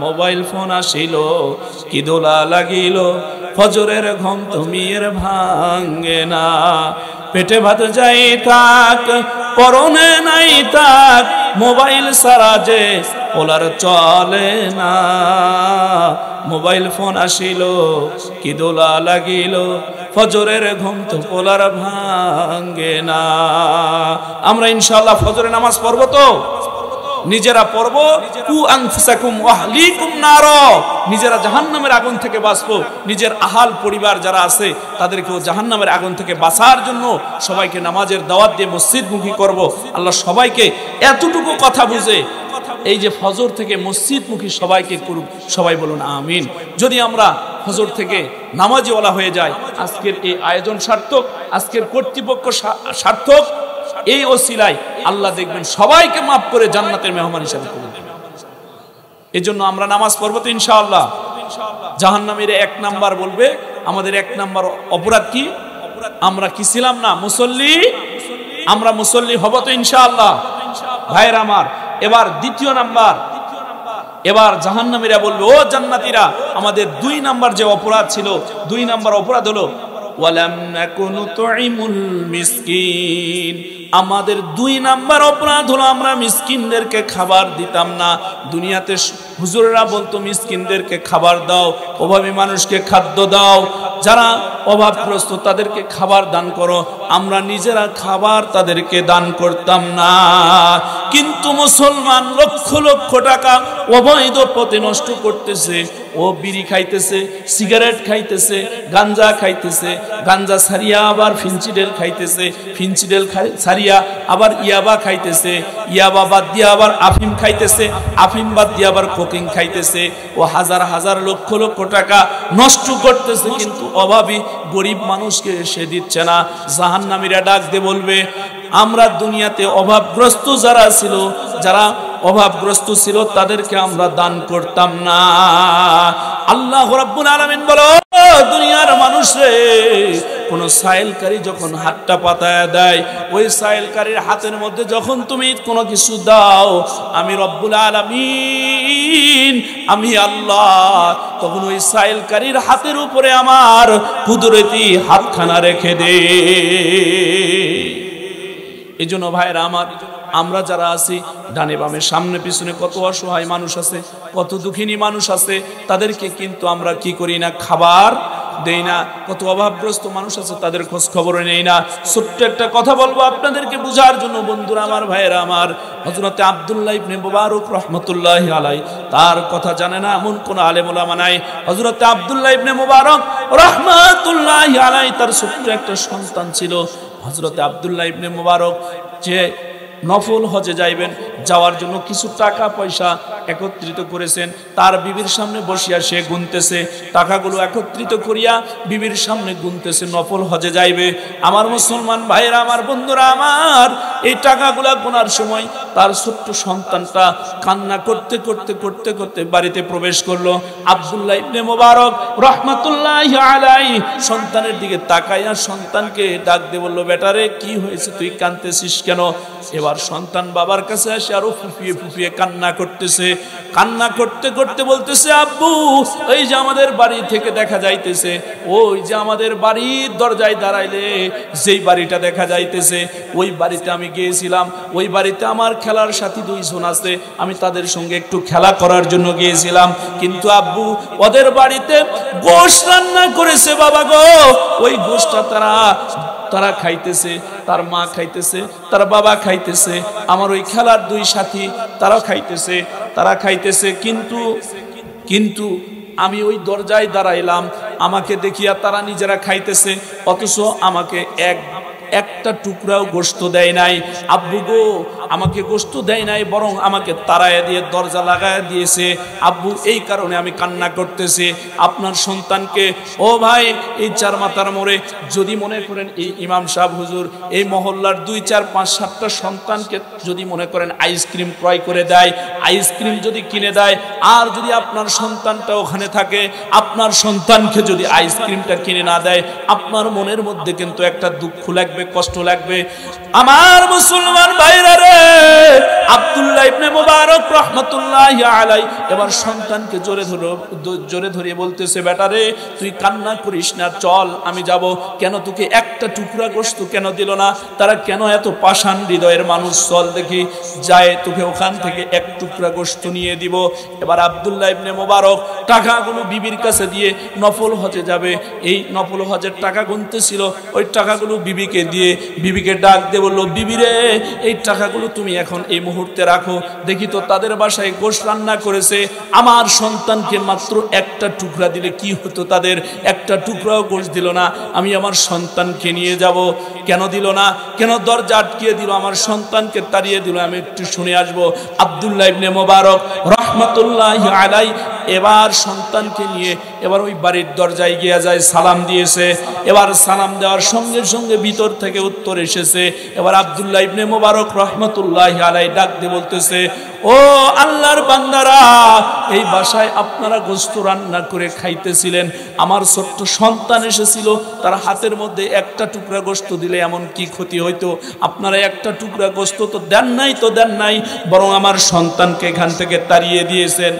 মোবাইল ফোন আসিল কি দোলা লাগিল, ফজরের ঘুম তো মেয়ের ভাঙ্গে না। পেটে ভাত যাই থাক, পরনে নাই থাক, মোবাইল সারা যে পোলার চলে না। মোবাইল ফোন আসিল কি দোলা লাগিল, ফজরের ঘুম তো পোলার ভাঙ্গে না। আমরা ইনশাআল্লাহ ফজরের নামাজ পড়ব তো, নিজেরা পড়ব। কু আনফুসাকুম ওয়া আহলিকুম নার, নিজেরা জাহান্নামের আগুন থেকে বাঁচবো, নিজের আহাল পরিবার যারা আছে তাদেরকেও জাহান্নামের আগুন থেকে বাঁচার জন্য সবাইকে নামাজের দাওয়াত দিয়ে মসজিদমুখী করব। আল্লাহ সবাইকে এতটুকু কথা বুঝে এই যে ফজর থেকে মসজিদমুখী সবাইকে করুক। সবাই বলুন আমিন। যদি আমরা ফজর থেকে নামাজিওয়ালা হয়ে যাই, আজকের এই আয়োজন সার্থক, আজকের কর্তৃপক্ষ সার্থক। এই ওসিলায় আল্লাহ দেখবেন সবাইকে মাফ করে জান্নাতের মেহমান হিসেবে করবেন। এজন্য আমরা নামাজ পড়বো তো ইনশাআল্লাহ। জাহান্নামীরা 1 নাম্বার বলবে, আমাদের 1 নাম্বার অপরাধ কি? আমরা কি ছিলাম না মুসল্লি? আমরা মুসল্লি হব তো ইনশাআল্লাহ। ভাইরা আমার, এবার 2 নাম্বার, এবার জাহান্নামীরা বলবে, ও জান্নাতীরা, আমাদের 2 নাম্বার যে অপরাধ ছিল, 2 নাম্বার অপরাধ হলো ওয়ালাম নাকুনু তুইমুল মিসকিন। আমাদের 2 নাম্বার অপরাধ হলো আমরা মিসকিনদেরকে খাবার দিতাম না। দুনিয়াতে হুজুররা বলতো মিসকিনদেরকে খাবার দাও, অভাবী মানুষকে খাদ্য দাও, যারা অভাবগ্রস্ত তাদেরকে খাবার দান করো। আমরা নিজেরা খাবার তাদেরকে দান করতাম না। কিন্তু মুসলমান লক্ষ লক্ষ টাকা অবৈধ পথে নষ্ট করতেছে। ও বিড়ি খাইতেছে, সিগারেট খাইতেছে, গাঞ্জা খাইতেছে, গাঞ্জা ছাড়িয়া আবার ফিনচিডেল খাইতেছে, ফিনচিডেল ছাড়িয়া আবার ইয়াবা খাইতেছে, ইয়াবা বাদ দিয়ে আবার আফিম খাইতেছে, আফিম বাদ দিয়ে আবার কোকিং খাইতেছে। ও হাজার হাজার লক্ষ লক্ষ টাকা নষ্ট করতেছে, কিন্তু অভাবী গরিব মানুষকে সে দিচ্ছে না। জাহান্নামীরা ডাক দিয়ে বলবে, আমরা দুনিয়াতে অভাবগ্রস্ত যারা ছিল, যারা অভাবগ্রস্ত ছিল তাদেরকে আমরা দান করতাম না। আল্লাহ রাব্বুল আলামিন বলো, দুনিয়ার মানুষ রে, কোন সাইলকারী যখন হাতটা পাতায় দেয়, ওই সাইলকারীর হাতের মধ্যে যখন তুমি কোনো কিছু দাও, আমি রব্বুল আলামিন, আমি আল্লাহ তখন ওই সাইলকারীর হাতের উপরে আমার কুদরতি হাতখানা রেখে দে। এই জন্য ভাইরা আমার, আমরা যারা আছি ডানে বামে সামনে পিছনে কত অসহায় মানুষ আছে, কত দুঃখিনী মানুষ আছে, তাদেরকে কিন্তু আমরা কি করি না, খাবার দেই না। কত অভাবগ্রস্ত মানুষ আছে, তাদের খোঁজ খবর নেই না। ছোট্ট একটা কথা বলবো আপনাদেরকে বুঝার জন্য, বন্ধুরা আমার, ভাইয়েরা আমার, হযরতে আব্দুল্লাহ ইবনে মুবারক রাহমাতুল্লাহি আলাইহি, তার কথা জানে না এমন কোন আলেম ওলামা নাই। হযরতে আব্দুল্লাহ ইবনে মুবারক রাহমাতুল্লাহি আলাইহি, তার ছোট্ট একটা সন্তান ছিল। হযরতে আব্দুল্লাহ ইবনে মুবারক যে নফল হজে যাইবেন, যাওয়ার জন্য কিছু টাকা পয়সা একত্রিত করেছেন, তার বিবির সামনে বসিয়া সে গুনতেছে, টাকাগুলো একত্রিত করিয়া বিবির সামনে গুনতেছে, নফল হজে যাইবে। আমার মুসলমান ভাইরা আমার, বন্ধুরা আমার, এই টাকাগুলা গোনার সময় তার ছোট্ট সন্তানটা কান্না করতে করতে করতে করতে বাড়িতে প্রবেশ করলো। আব্দুল্লাহ ইবনে মুবারক রাহমাতুল্লাহি আলাইহি সন্তানের দিকে তাকাইয়া সন্তানকে ডাক দিয়ে বলল, বেটারে কি হয়েছে, তুই কাঁদতেছিস কেন? এবার সন্তান বাবার কাছে এসে আরো ফুপিয়ে ফুপিয়ে কান্না করতেছে। কান্না করতে করতে বলতেছে, আব্বু, এই যে আমাদের বাড়ি থেকে দেখা যাইতেছে, ওই যে আমাদের বাড়ির দরজায় দাঁড়াইলে যেই বাড়িটা দেখা যাইতেছে, ওই বাড়িতে আমি গিয়েছিলাম। ওই বাড়িতে আমার খেলার সাথী 2 জন আছে, আমি তাদের সঙ্গে একটু খেলা করার জন্য গিয়েছিলাম। কিন্তু আব্বু, ওদের বাড়িতে গোশত রান্না করেছে বাবা গো, ওই গোশতটা তারা খাইতেছে, তার মা খাইতেছে, তার বাবা খাইতেছে, আমার ওই খেলার 2 সাথী তারা খাইতেছে, কিন্তু আমি ওই দরজায় দাঁড়াইলাম, আমাকে দেখিয়া তারা নিজেরা খাইতেছে, অথচ আমাকে একটা টুকরাও গোশত দেয় নাই। আব্বু গো, আমাকে গোশত দেয় নাই, বরং আমাকে তাড়ায় দিয়ে দরজা লাগায় দিয়েছে। আব্বু, এই কারণে আমি কান্না করতেছি। আপনার সন্তানকে, ও ভাই, এই 4 মাথার মোড়ে যদি মনে করেন এই ইমাম সাহেব হুজুর এই মহল্লার 2, 4, 5, 7টা সন্তানকে যদি মনে করেন আইসক্রিম ক্রয় করে দেয়, আইসক্রিম যদি কিনে দেয়, আর যদি আপনার সন্তানটা ওখানে থাকে, আপনার সন্তানকে যদি আইসক্রিমটা কিনে না দেয়, আপনার মনের মধ্যে কিন্তু একটা দুঃখ লাগবে, কষ্ট লাগবে। আমার মুসলমান ভাইরা রে, আব্দুল্লাহ ইবনে মুবারক রাহমাতুল্লাহি আলাইহি এবার সন্তানকে জোরে ধরে বলতেছে, বেটা রে, তুই কান্না করিস না, চল আমি যাব। কেন তোকে একটা টুকরা গোশত কেন দিল না? তারা কেন এত পাষাণ হৃদয়ের মানুষ? চল দেখি, যায় তোকে ওখান থেকে 1 টুকরা গোশত নিয়ে দিব। এবার আব্দুল্লাহ ইবনে মুবারক টাকাগুলো বিবির কাছে দিয়ে নফল হজে যাবে। এই নফল হজের টাকা গুনতেছিল, ওই টাকাগুলো বিবিকে দিয়ে বিবিকে ডাক দিয়ে বলল, বিবি রে, এই টাকাগুলো তুমি এখন এই মুহূর্তে রাখো, দেখি তো তাদের বাসায় গোশত রান্না করেছে, আমার সন্তানকে মাত্র একটা টুকরা দিলে কি হতো, তাদের একটা টুকরাও গোশত দিল না, আমি আমার সন্তানকে নিয়ে যাব। কেন দিল না? কেন দরজা আটকিয়ে দিল? আমার সন্তানকে তাড়িয়ে দিল, আমি একটু শুনে আসবো। আব্দুল্লাহ ইবনে মুবারক রাহমাতুল্লাহি আলাইহি এবার সন্তানকে নিয়ে এবার ওই বাড়ির দরজায় গিয়ে যায়, সালাম দিয়েছে। এবার সালাম দেওয়ার সঙ্গে সঙ্গে ভিতর থেকে উত্তর এসেছে। এবার আব্দুল্লাহ ইবনে মুবারক রাহমাতুল্লাহি আলাইহি ডাক দিয়ে বলতেছে, ও আল্লাহর বান্দারা, এই বাসায় আপনারা গোশত রান্না করে খাইতেছিলেন, আমার ছোট্ট সন্তান এসেছিল, তার হাতের মধ্যে একটা টুকরা গোশত দিলে এমন কি ক্ষতি হইতো? আপনারা একটা টুকরা গোশত তো দেন নাই, বরং আমার সন্তানকে এখান থেকে তাড়িয়ে দিয়েছেন।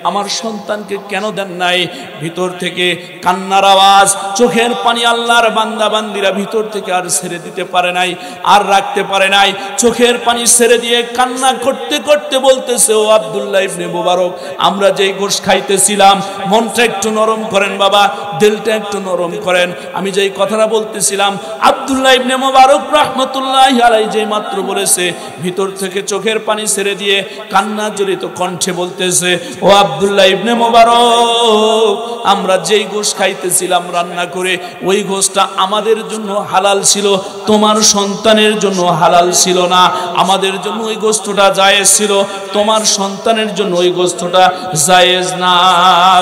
আমার সন্তানকে কেন দেন নাই? ভিতর থেকে কান্নার আওয়াজ, চোখের পানি আল্লাহর বান্দা বান্দিরা ভিতর থেকে আর ছেড়ে দিতে পারে নাই, আর রাখতে পারে নাই। চোখের পানি ছেড়ে দিয়ে কান্না করতে করতে বলতেছে, ও আব্দুল্লাহ ইবনে মুবারক, আমরা যেই গোশত খাইতেছিলাম, মনটা একটু নরম করেন বাবা, দিলটা একটু নরম করেন। আমি যেই কথাটা বলতেছিলাম, আব্দুল্লাহ ইবনে মুবারক রাহমাতুল্লাহি আলাইহি যেই মাত্র বলেছে, ভিতর থেকে চোখের পানি ছেড়ে দিয়ে কান্না জড়িত কণ্ঠে বলতেছে, ও আব্দুল্লাহ ইবনে মুবারক, আমরা যেই গোশত খাইতেছিলাম রান্না করে, ওই গোশতটা আমাদের জন্য হালাল ছিল, তোমার সন্তানের জন্য হালাল ছিল না। আমাদের জন্য ওই গোশতটা জায়েজ ছিল, তোমার সন্তানের জন্য ওই গোশতটা জায়েজ না।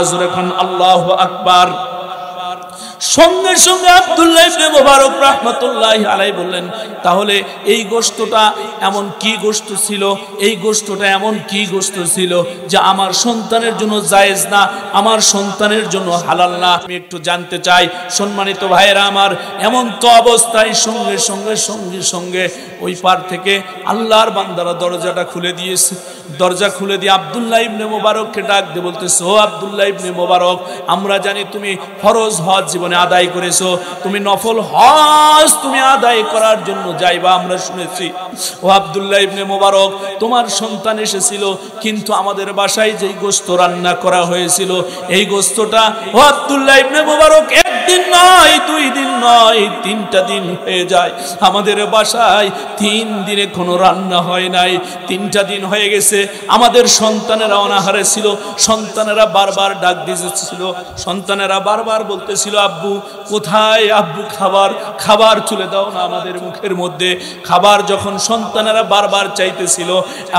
জোরে কোন আল্লাহু আকবার। সঙ্গে সঙ্গে আব্দুল্লাহ ইবনে মুবারক রাহমাতুল্লাহি আলাইহি বললেন, তাহলে এই গোশতটা এমন কি গোশত ছিল, এই গোশতটা এমন কি গোশত ছিল যে আমার সন্তানের জন্য জায়েজ না, আমার সন্তানের জন্য হালাল না। আমি একটু জানতে চাই সম্মানিত ভাইয়েরা আমার। এমন তো অবস্থায় সঙ্গে সঙ্গে সঙ্গে সঙ্গে ওই পার থেকে আল্লাহর বান্দারা দরজাটা খুলে দিয়েছে। দরজা খুলে দিয়ে আব্দুল্লাহ ইবনে মুবারককে ডাক দিয়ে বলতেছে, ও আব্দুল্লাহ ইবনে মুবারক, আমরা জানি তুমি ফরজ হজ জীবনে আদায় করেছো, তুমি নফল হজ তুমি আদায় করার জন্য যাইবা আমরা শুনেছি। ও আব্দুল্লাহ ইবনে মুবারক, তোমার সন্তান এসেছিল, কিন্তু আমাদের বাসায় যেই গোশত রান্না করা হয়েছিল এই গোশতটা, ও আব্দুল্লাহ ইবনে মুবারক, একদিন নয়, 2 দিন নয়, 3টা দিন হয়ে যায় আমাদের বাসায় 3 দিনে কোনো রান্না হয় নাই। 3টা দিন হয়ে গেছে, আমাদের সন্তানেরা অনাহারে ছিল, সন্তানেরা বারবার ডাক দিয়েছিল, সন্তানেরা বারবার বলতেছিল, আব্বু কোথায়, আব্বু খাবার, খাবার তুলে দাও না আমাদের মুখের মধ্যে। খাবার যখন সন্তানেরা বারবার চাইতেছিল,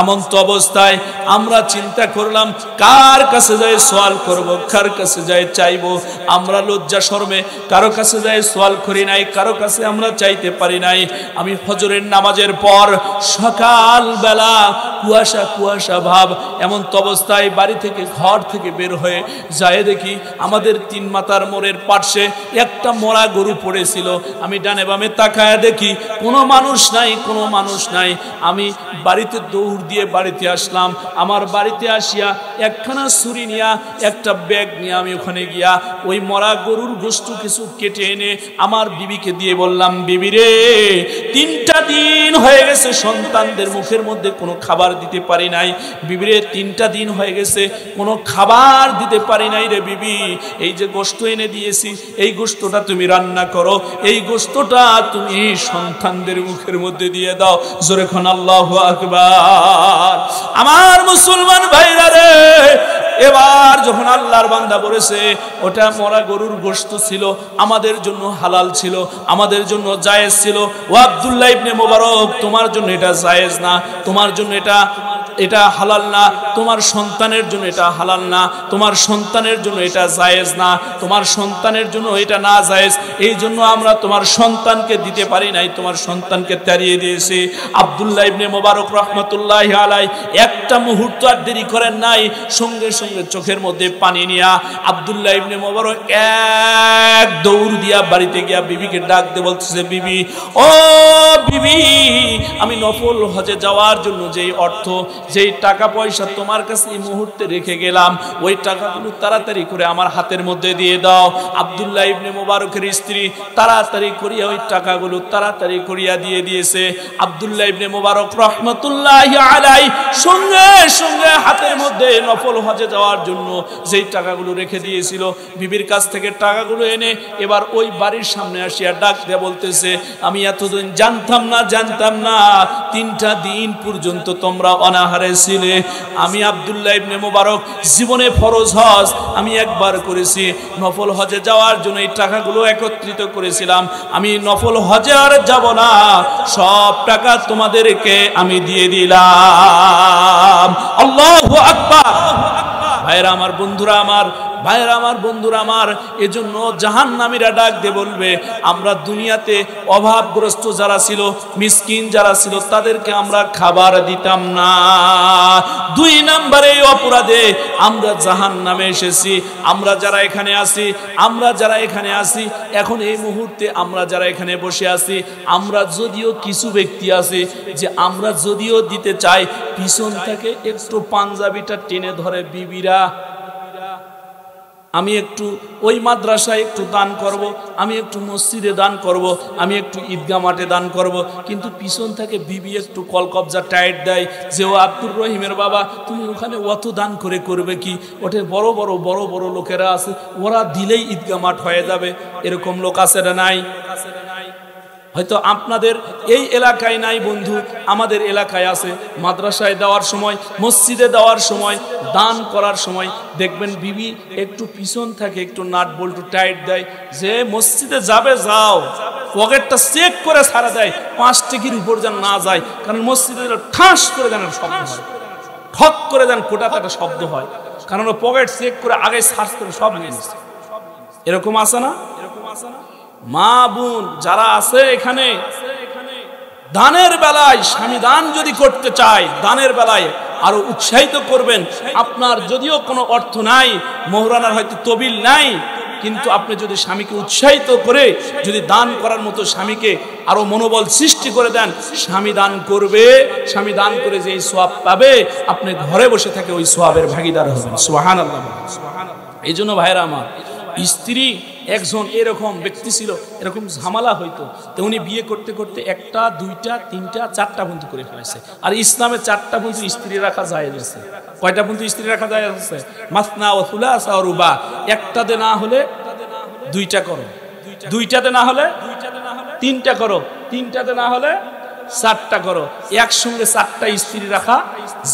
এমন তো অবস্থায় আমরা চিন্তা করলাম কার কাছে যায় সওয়াল করব, কার কাছে যায় চাইবো। আমরা লজ্জা শরমে কারো কাছে যায় সওয়াল করি নাই, কারো কাছে আমরা চাইতে পারি নাই। আমি ফজরের নামাজের পর সকাল বেলা কুয়াশা কুয়াশা ভাব, এমন তো অবস্থায় বাড়ি থেকে ঘর থেকে বের হয়ে যায় দেখি আমাদের 3 মাথার মোড়ের পাশে একটা মরা গরু পড়েছিল। আমি ডানে বামে তাকায় দেখি কোনো মানুষ নাই, কোনো মানুষ নাই। আমি বাড়িতে দৌড় দিয়ে বাড়িতে আসলাম। আমার বাড়িতে আসিয়া একখানা ছুরি নিয়া, একটা ব্যাগ নিয়ে আমি ওখানে গিয়া ওই মরা গরুর গোশত কিছু কেটে এনে আমার বিবিকে দিয়ে বললাম, বিবি রে, 3টা দিন হয়ে গেছে সন্তানদের মুখের মধ্যে কোনো খাবার দিতে পারি নাই। বিবি রে, 3টা দিন হয়ে গেছে কোনো খাবার দিতে পারি নাই রে বিবি। এই যে গোশত এনে দিয়েছি, এই গোশতটা তুমি রান্না করো, এই গোশতটা তুমি সন্তানদের মুখের মধ্যে দিয়ে দাও। জোরে খন আল্লাহু আকবার। আমার মুসলমান ভাইরা রে, এবার যখন আল্লাহর বান্দা বলেছে ওটা মরা গরুর গোশত ছিল, আমাদের জন্য হালাল ছিল, আমাদের জন্য জায়েজ ছিল। ও আব্দুল্লাহ ইবনে মুবারক, তোমার জন্য এটা জায়েজ না, তোমার জন্য এটা হালাল না, তোমার সন্তানের জন্য এটা হালাল না, তোমার সন্তানের জন্য এটা জায়েজ না, তোমার সন্তানের জন্য এটা না জায়েজ। এই জন্য আমরা তোমার সন্তানকে দিতে পারি নাই, তোমার সন্তানকে তাড়িয়ে দিয়েছি। আব্দুল্লাহ ইবনে মুবারক রাহমাতুল্লাহি আলাইহি একটা মুহূর্ত আর দেরি করেন নাই, সঙ্গে সঙ্গে চোখের মধ্যে পানি নিয়া আব্দুল্লাহ ইবনে মুবারক এক দৌড় দিয়া বাড়িতে গিয়া বিবিকে ডাক দিয়ে বলতেছে, বিবি, ও বিবি, আমি নফল হজে যাওয়ার জন্য যেই অর্থ, যেই টাকা পয়সা তোমার কাছে এই মুহূর্তে রেখে গেলাম, ওই টাকাগুলো তাড়াতাড়ি করে আমার হাতের মধ্যে দিয়ে দাও। আব্দুল্লাহ ইবনে মুবারকের স্ত্রী তাড়াতাড়ি করিয়া ওই টাকাগুলো তাড়াতাড়ি করিয়া দিয়ে দিয়েছে। আব্দুল্লাহ ইবনে মুবারক রাহমাতুল্লাহি আলাইহি সঙ্গে সঙ্গে হাতের মধ্যে নফল হজে যাওয়ার জন্য যেই টাকাগুলো রেখে দিয়েছিল, বিবির কাছ থেকে টাকাগুলো এনে এবার ওই বাড়ির সামনে আসিয়া ডাক দিয়ে বলতেছে, আমি এতদিন জানতাম না 3টা দিন পর্যন্ত তোমরা অনাহারে ছিলে। আমি আব্দুল্লাহ ইবনে মুবারক জীবনে ফরজ হজ আমি একবার করেছি, নফল হজে যাওয়ার জন্য এই টাকাগুলো একত্রিত করেছিলাম। আমি নফল হজে আর যাব না, সব টাকা তোমাদেরকে আমি দিয়ে দিলাম। আল্লাহু আকবার। ভাইরা আমার, বন্ধুরা আমার, ভাইরা আমার, বন্ধুরা আমার, এজন্য জাহান্নামীরা ডাক দিয়ে বলবে, আমরা দুনিয়াতে অভাবগ্রস্ত যারা ছিল, মিসকিন যারা ছিল, তাদেরকে আমরা খাবার দিতাম না। 2 নম্বরে অপরাধে আমরা জাহান্নামে এসেছি। আমরা যারা এখানে আছি, এখন এই মুহূর্তে আমরা যারা এখানে বসে আছি, আমরা যদিও কিছু ব্যক্তি আছে যে আমরা যদিও দিতে চাই, পিছন থেকে একটু পাঞ্জাবিটা টেনে ধরে বিবিরা, আমি একটু ওই মাদ্রাসায় একটু দান করব, আমি একটু মসজিদে দান করব, আমি একটু ঈদগাহ মাঠে দান করব, কিন্তু পিছন থেকে বিবি একটু কলকবজা টাইট দেয় যে, ও আব্দুর রহিমের বাবা, তুমি ওখানে অত দান করে করবে কি, ওঠে বড় বড় লোকেরা আছে, ওরা দিলেই ঈদগাহ মাঠ হয়ে যাবে। এরকম লোক আছে না নাই? হয়তো আপনাদের এই এলাকায় নাই বন্ধু, আমাদের এলাকায় আছে। মাদ্রাসায় দেওয়ার সময়, মসজিদে দেওয়ার সময়, দান করার সময় দেখবেন বিবি একটু পিছন থাকে, একটু নাট বল্টু টাইট দেয়, যে মসজিদে যাবে যাও, পকেটটা চেক করে ছাড়া দেয়, 5 টাকার উপর যেন না যায়, কারণ মসজিদে ঠাস করে যেন শব্দ হয়, ঠক করে যেন কোটাতে একটা শব্দ হয়, কারণ পকেট চেক করে আগে সার্চ করে সব নিয়ে নিচ্ছে। এরকম আছে না? মা বোন যারা আছে এখানে, দানের বেলায় স্বামী দান যদি করতে চায়, দানের বেলায় আরো উৎসাহিত করবেন। আপনার যদিও কোনো অর্থ নাই, মোহরানার হয়তো তবিল নাই, কিন্তু আপনি যদি স্বামীকে উৎসাহিত করে যদি দান করার মতো স্বামীকে আরো মনোবল সৃষ্টি করে দেন, স্বামী দান করবে, স্বামী দান করে যে সওয়াব পাবে, আপনি ঘরে বসে থেকে ওই সওয়াবের ভাগীদার হবেন। সুবহানাল্লাহ। এই জন্য ভাইরা আমার, স্ত্রী একজন এরকম ব্যক্তি ছিল, এরকম ঝামেলা হইতো, তো উনি বিয়ে করতে করতে একটা, দুইটা, তিনটা, চারটা বন্ধু করে ফেলেছে। আর ইসলামে চারটা বন্ধু স্ত্রী রাখা জায়েজ আছে। কয়টা বন্ধু স্ত্রী রাখা জায়েজ আছে? মাসনা ও সুলাসা ও রুবা। একটাতে না হলে দুইটা করো, দুইটাতে না হলে তিনটা করো, তিনটাতে না হলে চারটা করো। একসঙ্গে চারটা স্ত্রী রাখা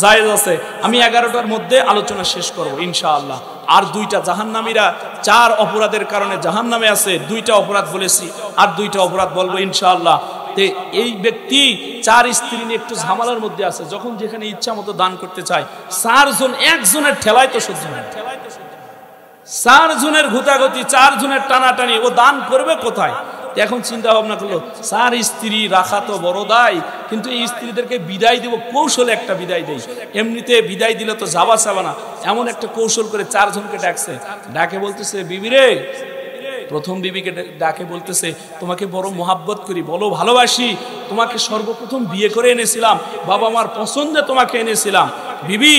জায়েজ আছে। আমি 11টার মধ্যে আলোচনা শেষ করব ইনশাআল্লাহ। আর দুইটা জাহান্নামীরা 4 অপরাধের কারণে জাহান্নামে আছে, 2টা অপরাধ বলেছি, আর 2টা অপরাধ বলবো ইনশাআল্লাহ। এই ব্যক্তি 4 স্ত্রী নিয়ে একটু ঝামেলার মধ্যে আছে, যখন যেখানে ইচ্ছা মতো দান করতে চায়, 4 জন একজনের ঠেলায় তো সহ্য হয়, 4 জনের ঘুতাগতি, 4 জনের টানাটানি, ও দান করবে কোথায়? এখন চিন্তা ভাবনা করলো 4 স্ত্রী রাখা তো বড় দায়, কিন্তু এই স্ত্রীদেরকে বিদায় দিব, কৌশলে একটা বিদায় দেই। এমনিতে বিদায় দিলে তো যাবা চাবা না, এমন একটা কৌশল করে 4 জনকে ডাকছে, ডাকে বলতেছে, বিবি রে, প্রথম বিবিকে ডাকে বলতেছে, তোমাকে বড় মোহাব্বত করি, বলো ভালোবাসি, তোমাকে সর্বপ্রথম বিয়ে করে এনেছিলাম, বাবা মার পছন্দে তোমাকে এনেছিলাম। বিবি,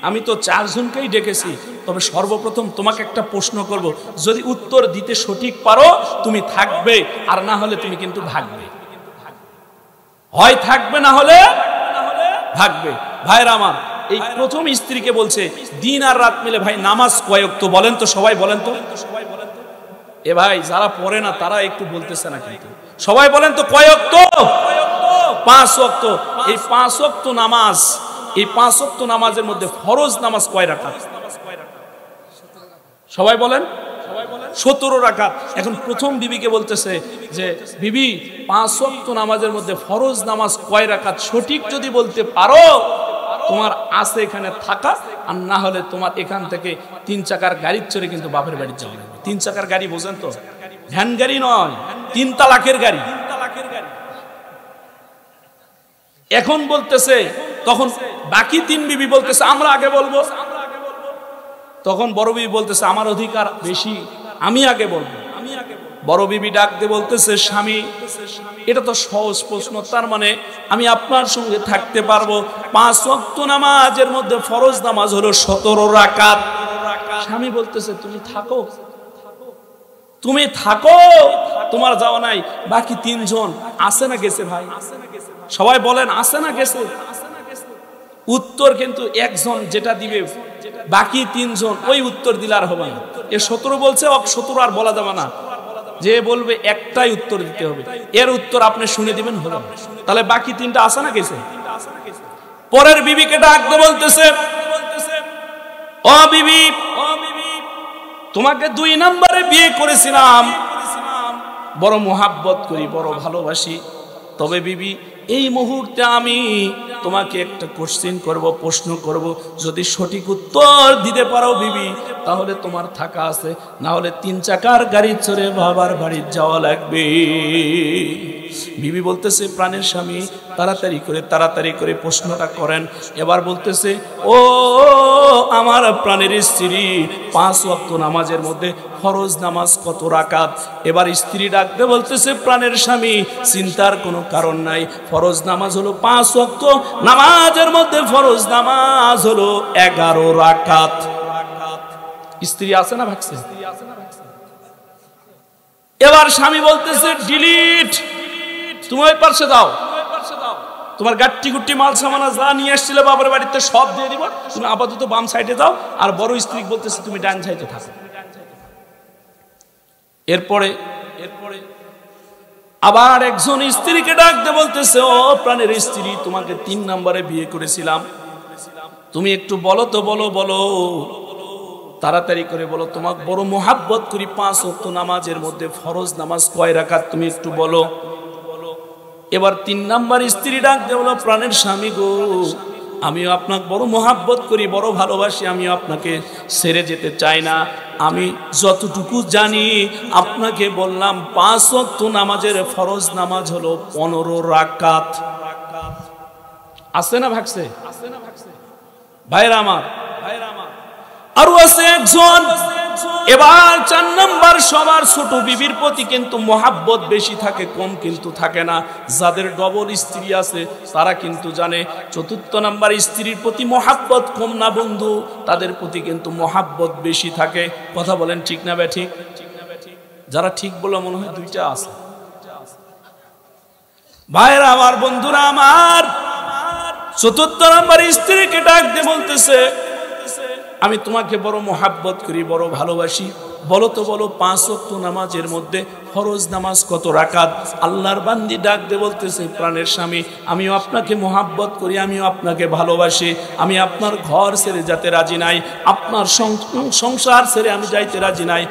আমি তো 4 জনকেই ডেকেছি, তবে সর্বপ্রথম তোমাকে একটা প্রশ্ন করব, যদি উত্তর দিতে সঠিক পারো তুমি থাকবে, আর না হলে তুমি কিন্তু ভাগবে। হয় থাকবে, না হলে ভাগবে। ভাইরা আমার, এই প্রথম স্ত্রীকে বলছে, দিন আর রাত মিলে ভাই নামাজ কয় ওয়াক্ত বলেন তো, সবাই বলেন তো। এ ভাই, যারা পড়ে না তারা একটু বলতেছে না, কিন্তু সবাই বলেন তো কয় ওয়াক্ত? 5 ওয়াক্ত। এই 5 ওয়াক্ত নামাজ, এই 5 ওয়াক্ত নামাজের মধ্যে ফরজ নামাজ কয় রাকাত? সবাই বলেন। 17 রাকাত। এখন প্রথম বিবিকে বলতেছে যে, বিবি, 5 ওয়াক্ত নামাজের মধ্যে ফরজ নামাজ কয় রাকাত সঠিক যদি বলতে পারো, তোমার আছে এখানে থাকা, আর না হলে তোমার এখান থেকে 3 চাকার গাড়ি চড়ে কিন্তু বাপের বাড়ি যাওয়া লাগবে। 3 চাকার গাড়ি বোঝেন তো? ভ্যান গাড়ি নয়, 3 তালাকের গাড়ি। এখন বলতেছে, তখন বাকি 3 বিবি বলতেছে, আমরা আগে বলবো। তখন বড় বিবি বলতেছে, আমার অধিকার বেশি, আমি আগে বলবো। বড় বিবি ডাক দিয়ে বলতেছে, স্বামী, এটা তো সহজ প্রশ্ন, তার মানে আমি আপনার সঙ্গে থাকতে পারবো। 5 ওয়াক্ত নামাজের মধ্যে ফরজ নামাজ হলো 17 রাকাত। স্বামী বলতেছে, তুমি থাকো, তুমি থাকো, তোমার যাওয়া নাই। বাকি 3 জন আছে না গেছে? ভাই সবাই বলেন, আছে না গেছে? উত্তর কিন্তু একজন যেটা দিবে, বাকি 3 জন ওই উত্তর দিলে আর হবে না। এ 17 বলছে, 17 আর বলা যাবে না, যে বলবে একটাই উত্তর দিতে হবে, এর উত্তর আপনি শুনে দিবেন, হলো। তাহলে বাকি 3টা আছে না গেছে? পরের বিবিকে ডাকতে বলতেছে, ও বিবি, তোমাকে 2 নম্বরে বিয়ে করেছিলাম, বড় মোহাব্বত করি, বড় ভালোবাসি, তবে বিবি এই মুহূর্তে আমি তোমাকে একটা কোশ্চেন করব, প্রশ্ন করব, যদি সঠিক উত্তর দিতে পারো বিবি, তাহলে তোমার থাকা আছে, না হলে 3 চাকার গাড়ি চড়ে বাবার বাড়ি যাওয়া লাগবে। বিবি বলতেছে, প্রাণের স্বামী, তাড়াতাড়ি করে প্রশ্নটা করেন। এবার বলতেছে, ও আমার প্রাণের স্ত্রী, 5 ওয়াক্ত নামাজের মধ্যে ফরজ নামাজ কত রাকাত? এবার স্ত্রী ডাকতে বলতেছে, প্রাণের স্বামী, চিন্তার কোনো কারণ নাই, ফরজ নামাজ হলো 5 ওয়াক্ত নামাজের মধ্যে ফরজ নামাজ হলো 11 রাকাত। স্ত্রী আছে না ভাগছে? এবার স্বামী বলতেছে, ডিলিট, তুমি ওই পাশে দাও, তোমার গাট্টি গুট্টি মাল সামানা যা নিয়ে আসছিলে বাবার বাড়িতে সব দিয়ে দিব, তুমি আপাতত বাম সাইডে যাও। আর বড় স্ত্রী বলতেছে, তুমি ডান সাইডে থাকো। এরপরে আবার একজন স্ত্রীকে ডাকতে বলতেছে, ও প্রাণের স্ত্রী, তোমাকে 3 নম্বরে বিয়ে করেছিলাম, তুমি একটু বলো তো, বলো, তাড়াতাড়ি করে বলো, তোমাকে বড় মোহাব্বত করি, 5 ওয়াক্ত নামাজের মধ্যে ফরজ নামাজ কয় রাকাত তুমি একটু বলো। এবার 3 নম্বর স্ত্রী ডাকতে বলো, প্রাণের স্বামী গো, আমিও আপনাকে বড় মোহাব্বত করি, বড় ভালোবাসি, আমিও আপনাকে ছেড়ে যেতে চাই না, আমি যতটুকু জানি আপনাকে বললাম 5 ওয়াক্ত নামাজের ফরজ নামাজ হলো 15 রাকাত। আছে না ভাগছে? ভাইরা আমার, আর আছে একজন। এবার 4 নাম্বার, সবার ছোট বিবির প্রতি কিন্তু মহাব্বত বেশি থাকে, কম কিন্তু থাকে না। যাদের ডবল স্ত্রী আছে তারা কিন্তু জানে 4 নাম্বার স্ত্রীর প্রতি মহাব্বত কম না বন্ধু, তাদের প্রতি কিন্তু মহাব্বত বেশি থাকে। কথা বলেন ঠিক না বেঠিক? যারা ঠিক বলে মনে হয় 2টা আছে। ভাইরা আমার, বন্ধুরা আমার, 4 নাম্বার স্ত্রীকে ডাক দিয়ে বলতেছে, আমি তোমাকে বড় মহাব্বত করি, বড় ভালোবাসি। বলো তো বলো, 5 ওয়াক্ত নামাজের মধ্যে ফরজ নামাজ কত রাকাত? আল্লাহর বান্দি ডাক দিয়ে বলতেছে, প্রাণের স্বামী, আমিও আপনাকে মহাব্বত করি, আমিও আপনাকে ভালোবাসি। আমি আপনার ঘর ছেড়ে যেতে রাজি নাই, আপনার সংসার ছেড়ে আমি যাইতে রাজি নাই।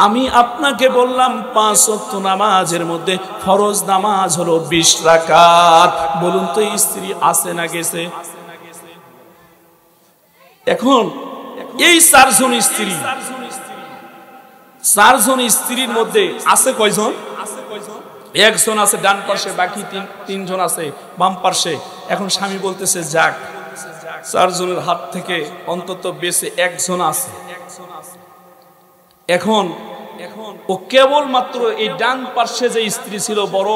আমি আপনাকে বললাম 5 ওয়াক্ত নামাজের মধ্যে ফরজ নামাজ হলো 20 রাকাত। বলুন তো স্ত্রী আছে না গেছে? এখন এই 4 জন স্ত্রীর মধ্যে আছে কয়জন? একজন আছে ডান পাশে, বাকি 3 জন আছে বাম পাশে। এখন স্বামী বলতেছে, যাক 4 জনের হাত থেকে অন্তত বেঁচে 1 জন আছে। এখন ও কেবল মাত্র এই ডান পাশে যে স্ত্রী ছিল বড়,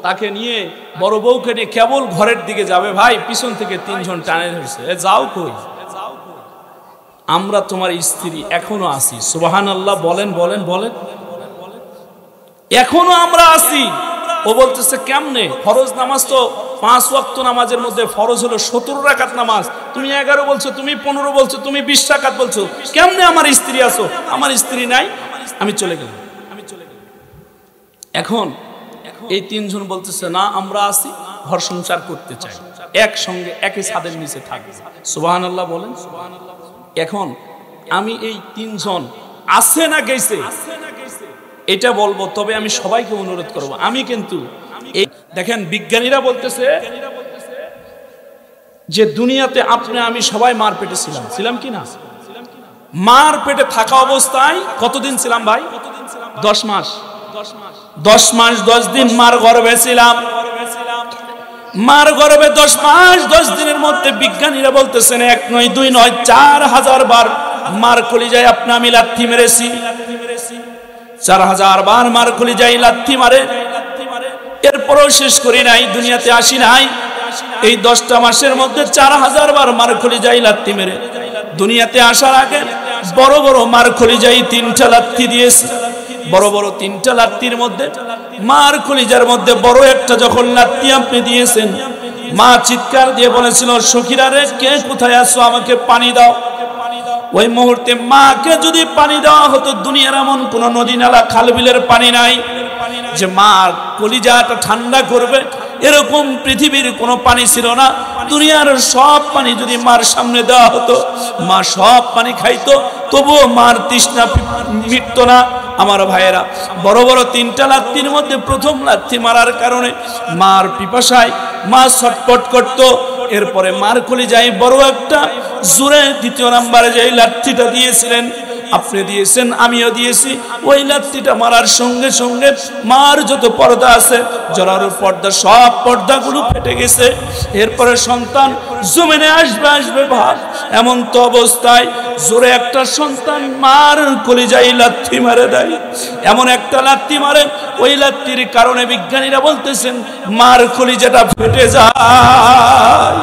তাকে নিয়ে, বড় বউকে নিয়ে কেবল ঘরের দিকে যাবে, ভাই পিছন থেকে 3 জন টানে ধরছে, যাও কই, আমরা তোমার স্ত্রী এখনো আছি। সুবহানাল্লাহ, বলেন বলেন বলেন, এখনো আমরা আছি। ও বলতেছে কেমনে? ফরজ নামাজ তো 5 ওয়াক্ত নামাজের মধ্যে ফরজ হলো 17 রাকাত নামাজ, তুমি 11 বলছো, তুমি 15 বলছো, তুমি 20 রাকাত বলছো, কেমনে আমার স্ত্রী আছো? আমার স্ত্রী নাই, আমি চলে গেলাম। এখন এই 3 জন বলতেছে, না আমরা আছি, ঘর সংসার করতে চাই, একসঙ্গে একই ছাদের নিচে থাকবে। সুবহানাল্লাহ বলেন। এখন আমি এই 3 জন আছে না গেছে এটা বলবো, তবে আমি সবাইকে অনুরোধ করব, আমি কিন্তু দেখেন বিজ্ঞানীরা বলতেছে যে দুনিয়াতে আপনি আমি সবাই মার পেটে ছিলাম কি না? মার পেটে থাকা অবস্থায় কতদিন ছিলাম ভাই? 10 মাস। 10 মাস 10 দিন মার গর্ভে ছিলাম। মার গর্ভে 10 মাস 10 দিনের মধ্যে বিজ্ঞানীরা বলতেছেন 1 নয় 2 নয় 4000 বার মার কলিজায় আপনি আমি লাথি মেরেছি। 4000 বার মার কলিজায় লাথি মারে, এরপরও শেষ করি নাই, দুনিয়াতে আসি নাই। এই 10টা মাসের মধ্যে 4000 বার মার কলিজায় লাথি মেরে দুনিয়াতে আসার আগে বড় বড় মার কলিজায় 3টা লাথি দিয়েছি। বড় বড় 3টা লাথির মধ্যে মার কলিজার মধ্যে বড় একটা যখন লাথি আপনি দিয়েছেন, মা চিৎকার দিয়ে বলেছিল, সখীরা রে, কে কোথায় আছো, আমাকে পানি দাও। ওই মুহূর্তে মাকে যদি পানি দেওয়া হতো, দুনিয়ার এমন কোন নদী নালা খাল বিলের পানি নাই যে মা কলিজাটা ঠান্ডা করবে, এরকম পৃথিবীর কোনো পানি ছিল না। দুনিয়ার সব পানি যদি মার সামনে দেওয়া হতো, মা সব পানি খাইতো, তবুও মার তৃষ্ণা মিটত না। আমার ভাইয়েরা, বড় বড় 3টা লাথির মধ্যে প্রথম লাথি মারার কারণে মার পিপাসায় মা ছটফট করত। এরপরে মার কলিজায় বড় একটা জোরে 2য় নাম্বারে যে লাথিটা দিয়েছিলেন, আপনি দিয়েছেন, আমিও দিয়েছি, ওই লাথিটা মারার সঙ্গে সঙ্গে মার যত পর্দা আছে, জরার পর্দা, সব পর্দাগুলো ফেটে গেছে। এরপরে সন্তান জমিনে আসবে ভাব, এমন তো অবস্থায় জোরে একটা সন্তান মার কলিজায় লাথি মারে দেয়, এমন একটা লাথি মারে, ওই লাথির কারণে বিজ্ঞানীরা বলতেছেন মার কলিজাটা ফেটে যায়।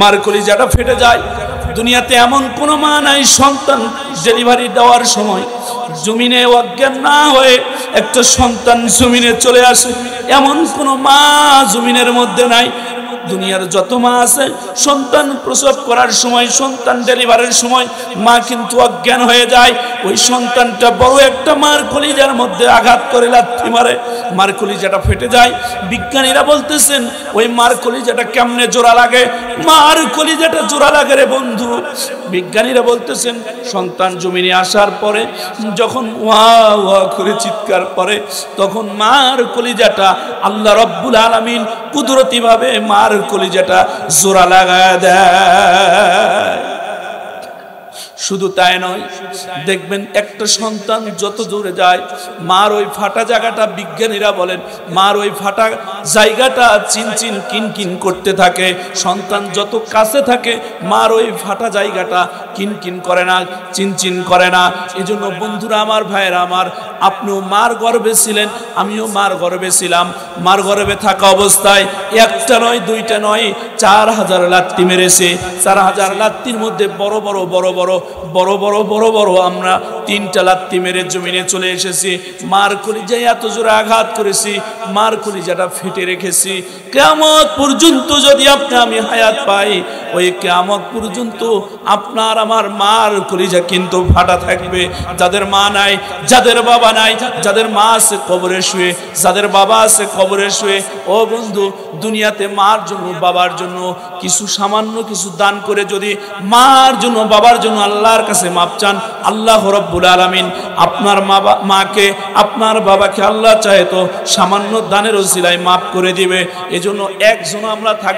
মার কলিজাটা ফেটে যায়। দুনিয়াতে এমন কোন মা নাই সন্তান ডেলিভারি দেওয়ার সময় জমিনে অজ্ঞান না হয়ে একটা সন্তান জমিনে চলে আসে, এমন কোন মা জমিনের মধ্যে নাই। দুনিয়ার যত মা আছে, সন্তান প্রসব করার সময়, সন্তান ডেলিভারির সময় মা কিন্তু অজ্ঞান হয়ে যায়। ওই সন্তানটা বড় একটা মার কলিজার মধ্যে আঘাত করে লাথি মারে, মার কলিজাটা ফেটে যায়। বিজ্ঞানীরা বলতেছেন ওই মার কলিজাটা কেমনে জোড়া লাগে? মার কলিজাটা জোড়া লাগে রে বন্ধু। বিজ্ঞানীরা বলতেছেন সন্তান জমিনে আসার পরে যখন ওয়া ওয়া করে চিৎকার করে, তখন মার কলিজাটা আল্লাহ রব্বুল আলামিন কুদরতি ভাবে মার কলিজাটা জোড়া লাগায় দেয়। শুধু তাই নয়, দেখবেন একটা সন্তান যত দূরে যায়, মার ওই ফাটা জায়গাটা, বিজ্ঞানীরা বলেন মার ওই ফাটা জায়গাটা চিনচিন কিনকিন করতে থাকে। সন্তান যত কাছে থাকে মার ওই ফাটা জায়গাটা কিনকিন করে না, চিনচিন করে না। এজন্য বন্ধুরা আমার, ভাইয়েরা আমার, আপনিও মার গর্ভে ছিলেন, আমিও মার গর্ভে ছিলাম। মার গর্ভে থাকা অবস্থায় একটা নয়, দুইটা নয়, 4000 লাত্তি মেরেছে। 4000 লাত্তির মধ্যে বড় বড় আমরা 3টা লাত্তি মেরে জমিনে চলে এসেছি। মার কলিজায় এত জোরে আঘাত করেছি, মার কলিজাটা ফেটে রেখেছি। কিয়ামত পর্যন্ত যদি আমি হায়াত পাই, ওই কিয়ামত পর্যন্ত আপনার আমার মার কলিজা কিন্তু ফাটা থাকবে। যাদের মা নাই, যাদের বাবা নাই, যাদের মা আছে কবরে শুয়ে, যাদের বাবা আছে কবরে শুয়ে, ও বন্ধু, দুনিয়াতে মার জন্য বাবার জন্য কিছু সামান্য কিছু দান করে যদি মার জন্য বাবার জন্য আল্লাহর কাছে মাপ চান, আল্লাহ রাব্বুল আলামিন আপনার মাকে, আপনার বাবাকে আল্লাহ চাহে তো সামান্য দানের ওসিলায় মাফ করে দিবে। এজন্য একজন আমরা থাকি।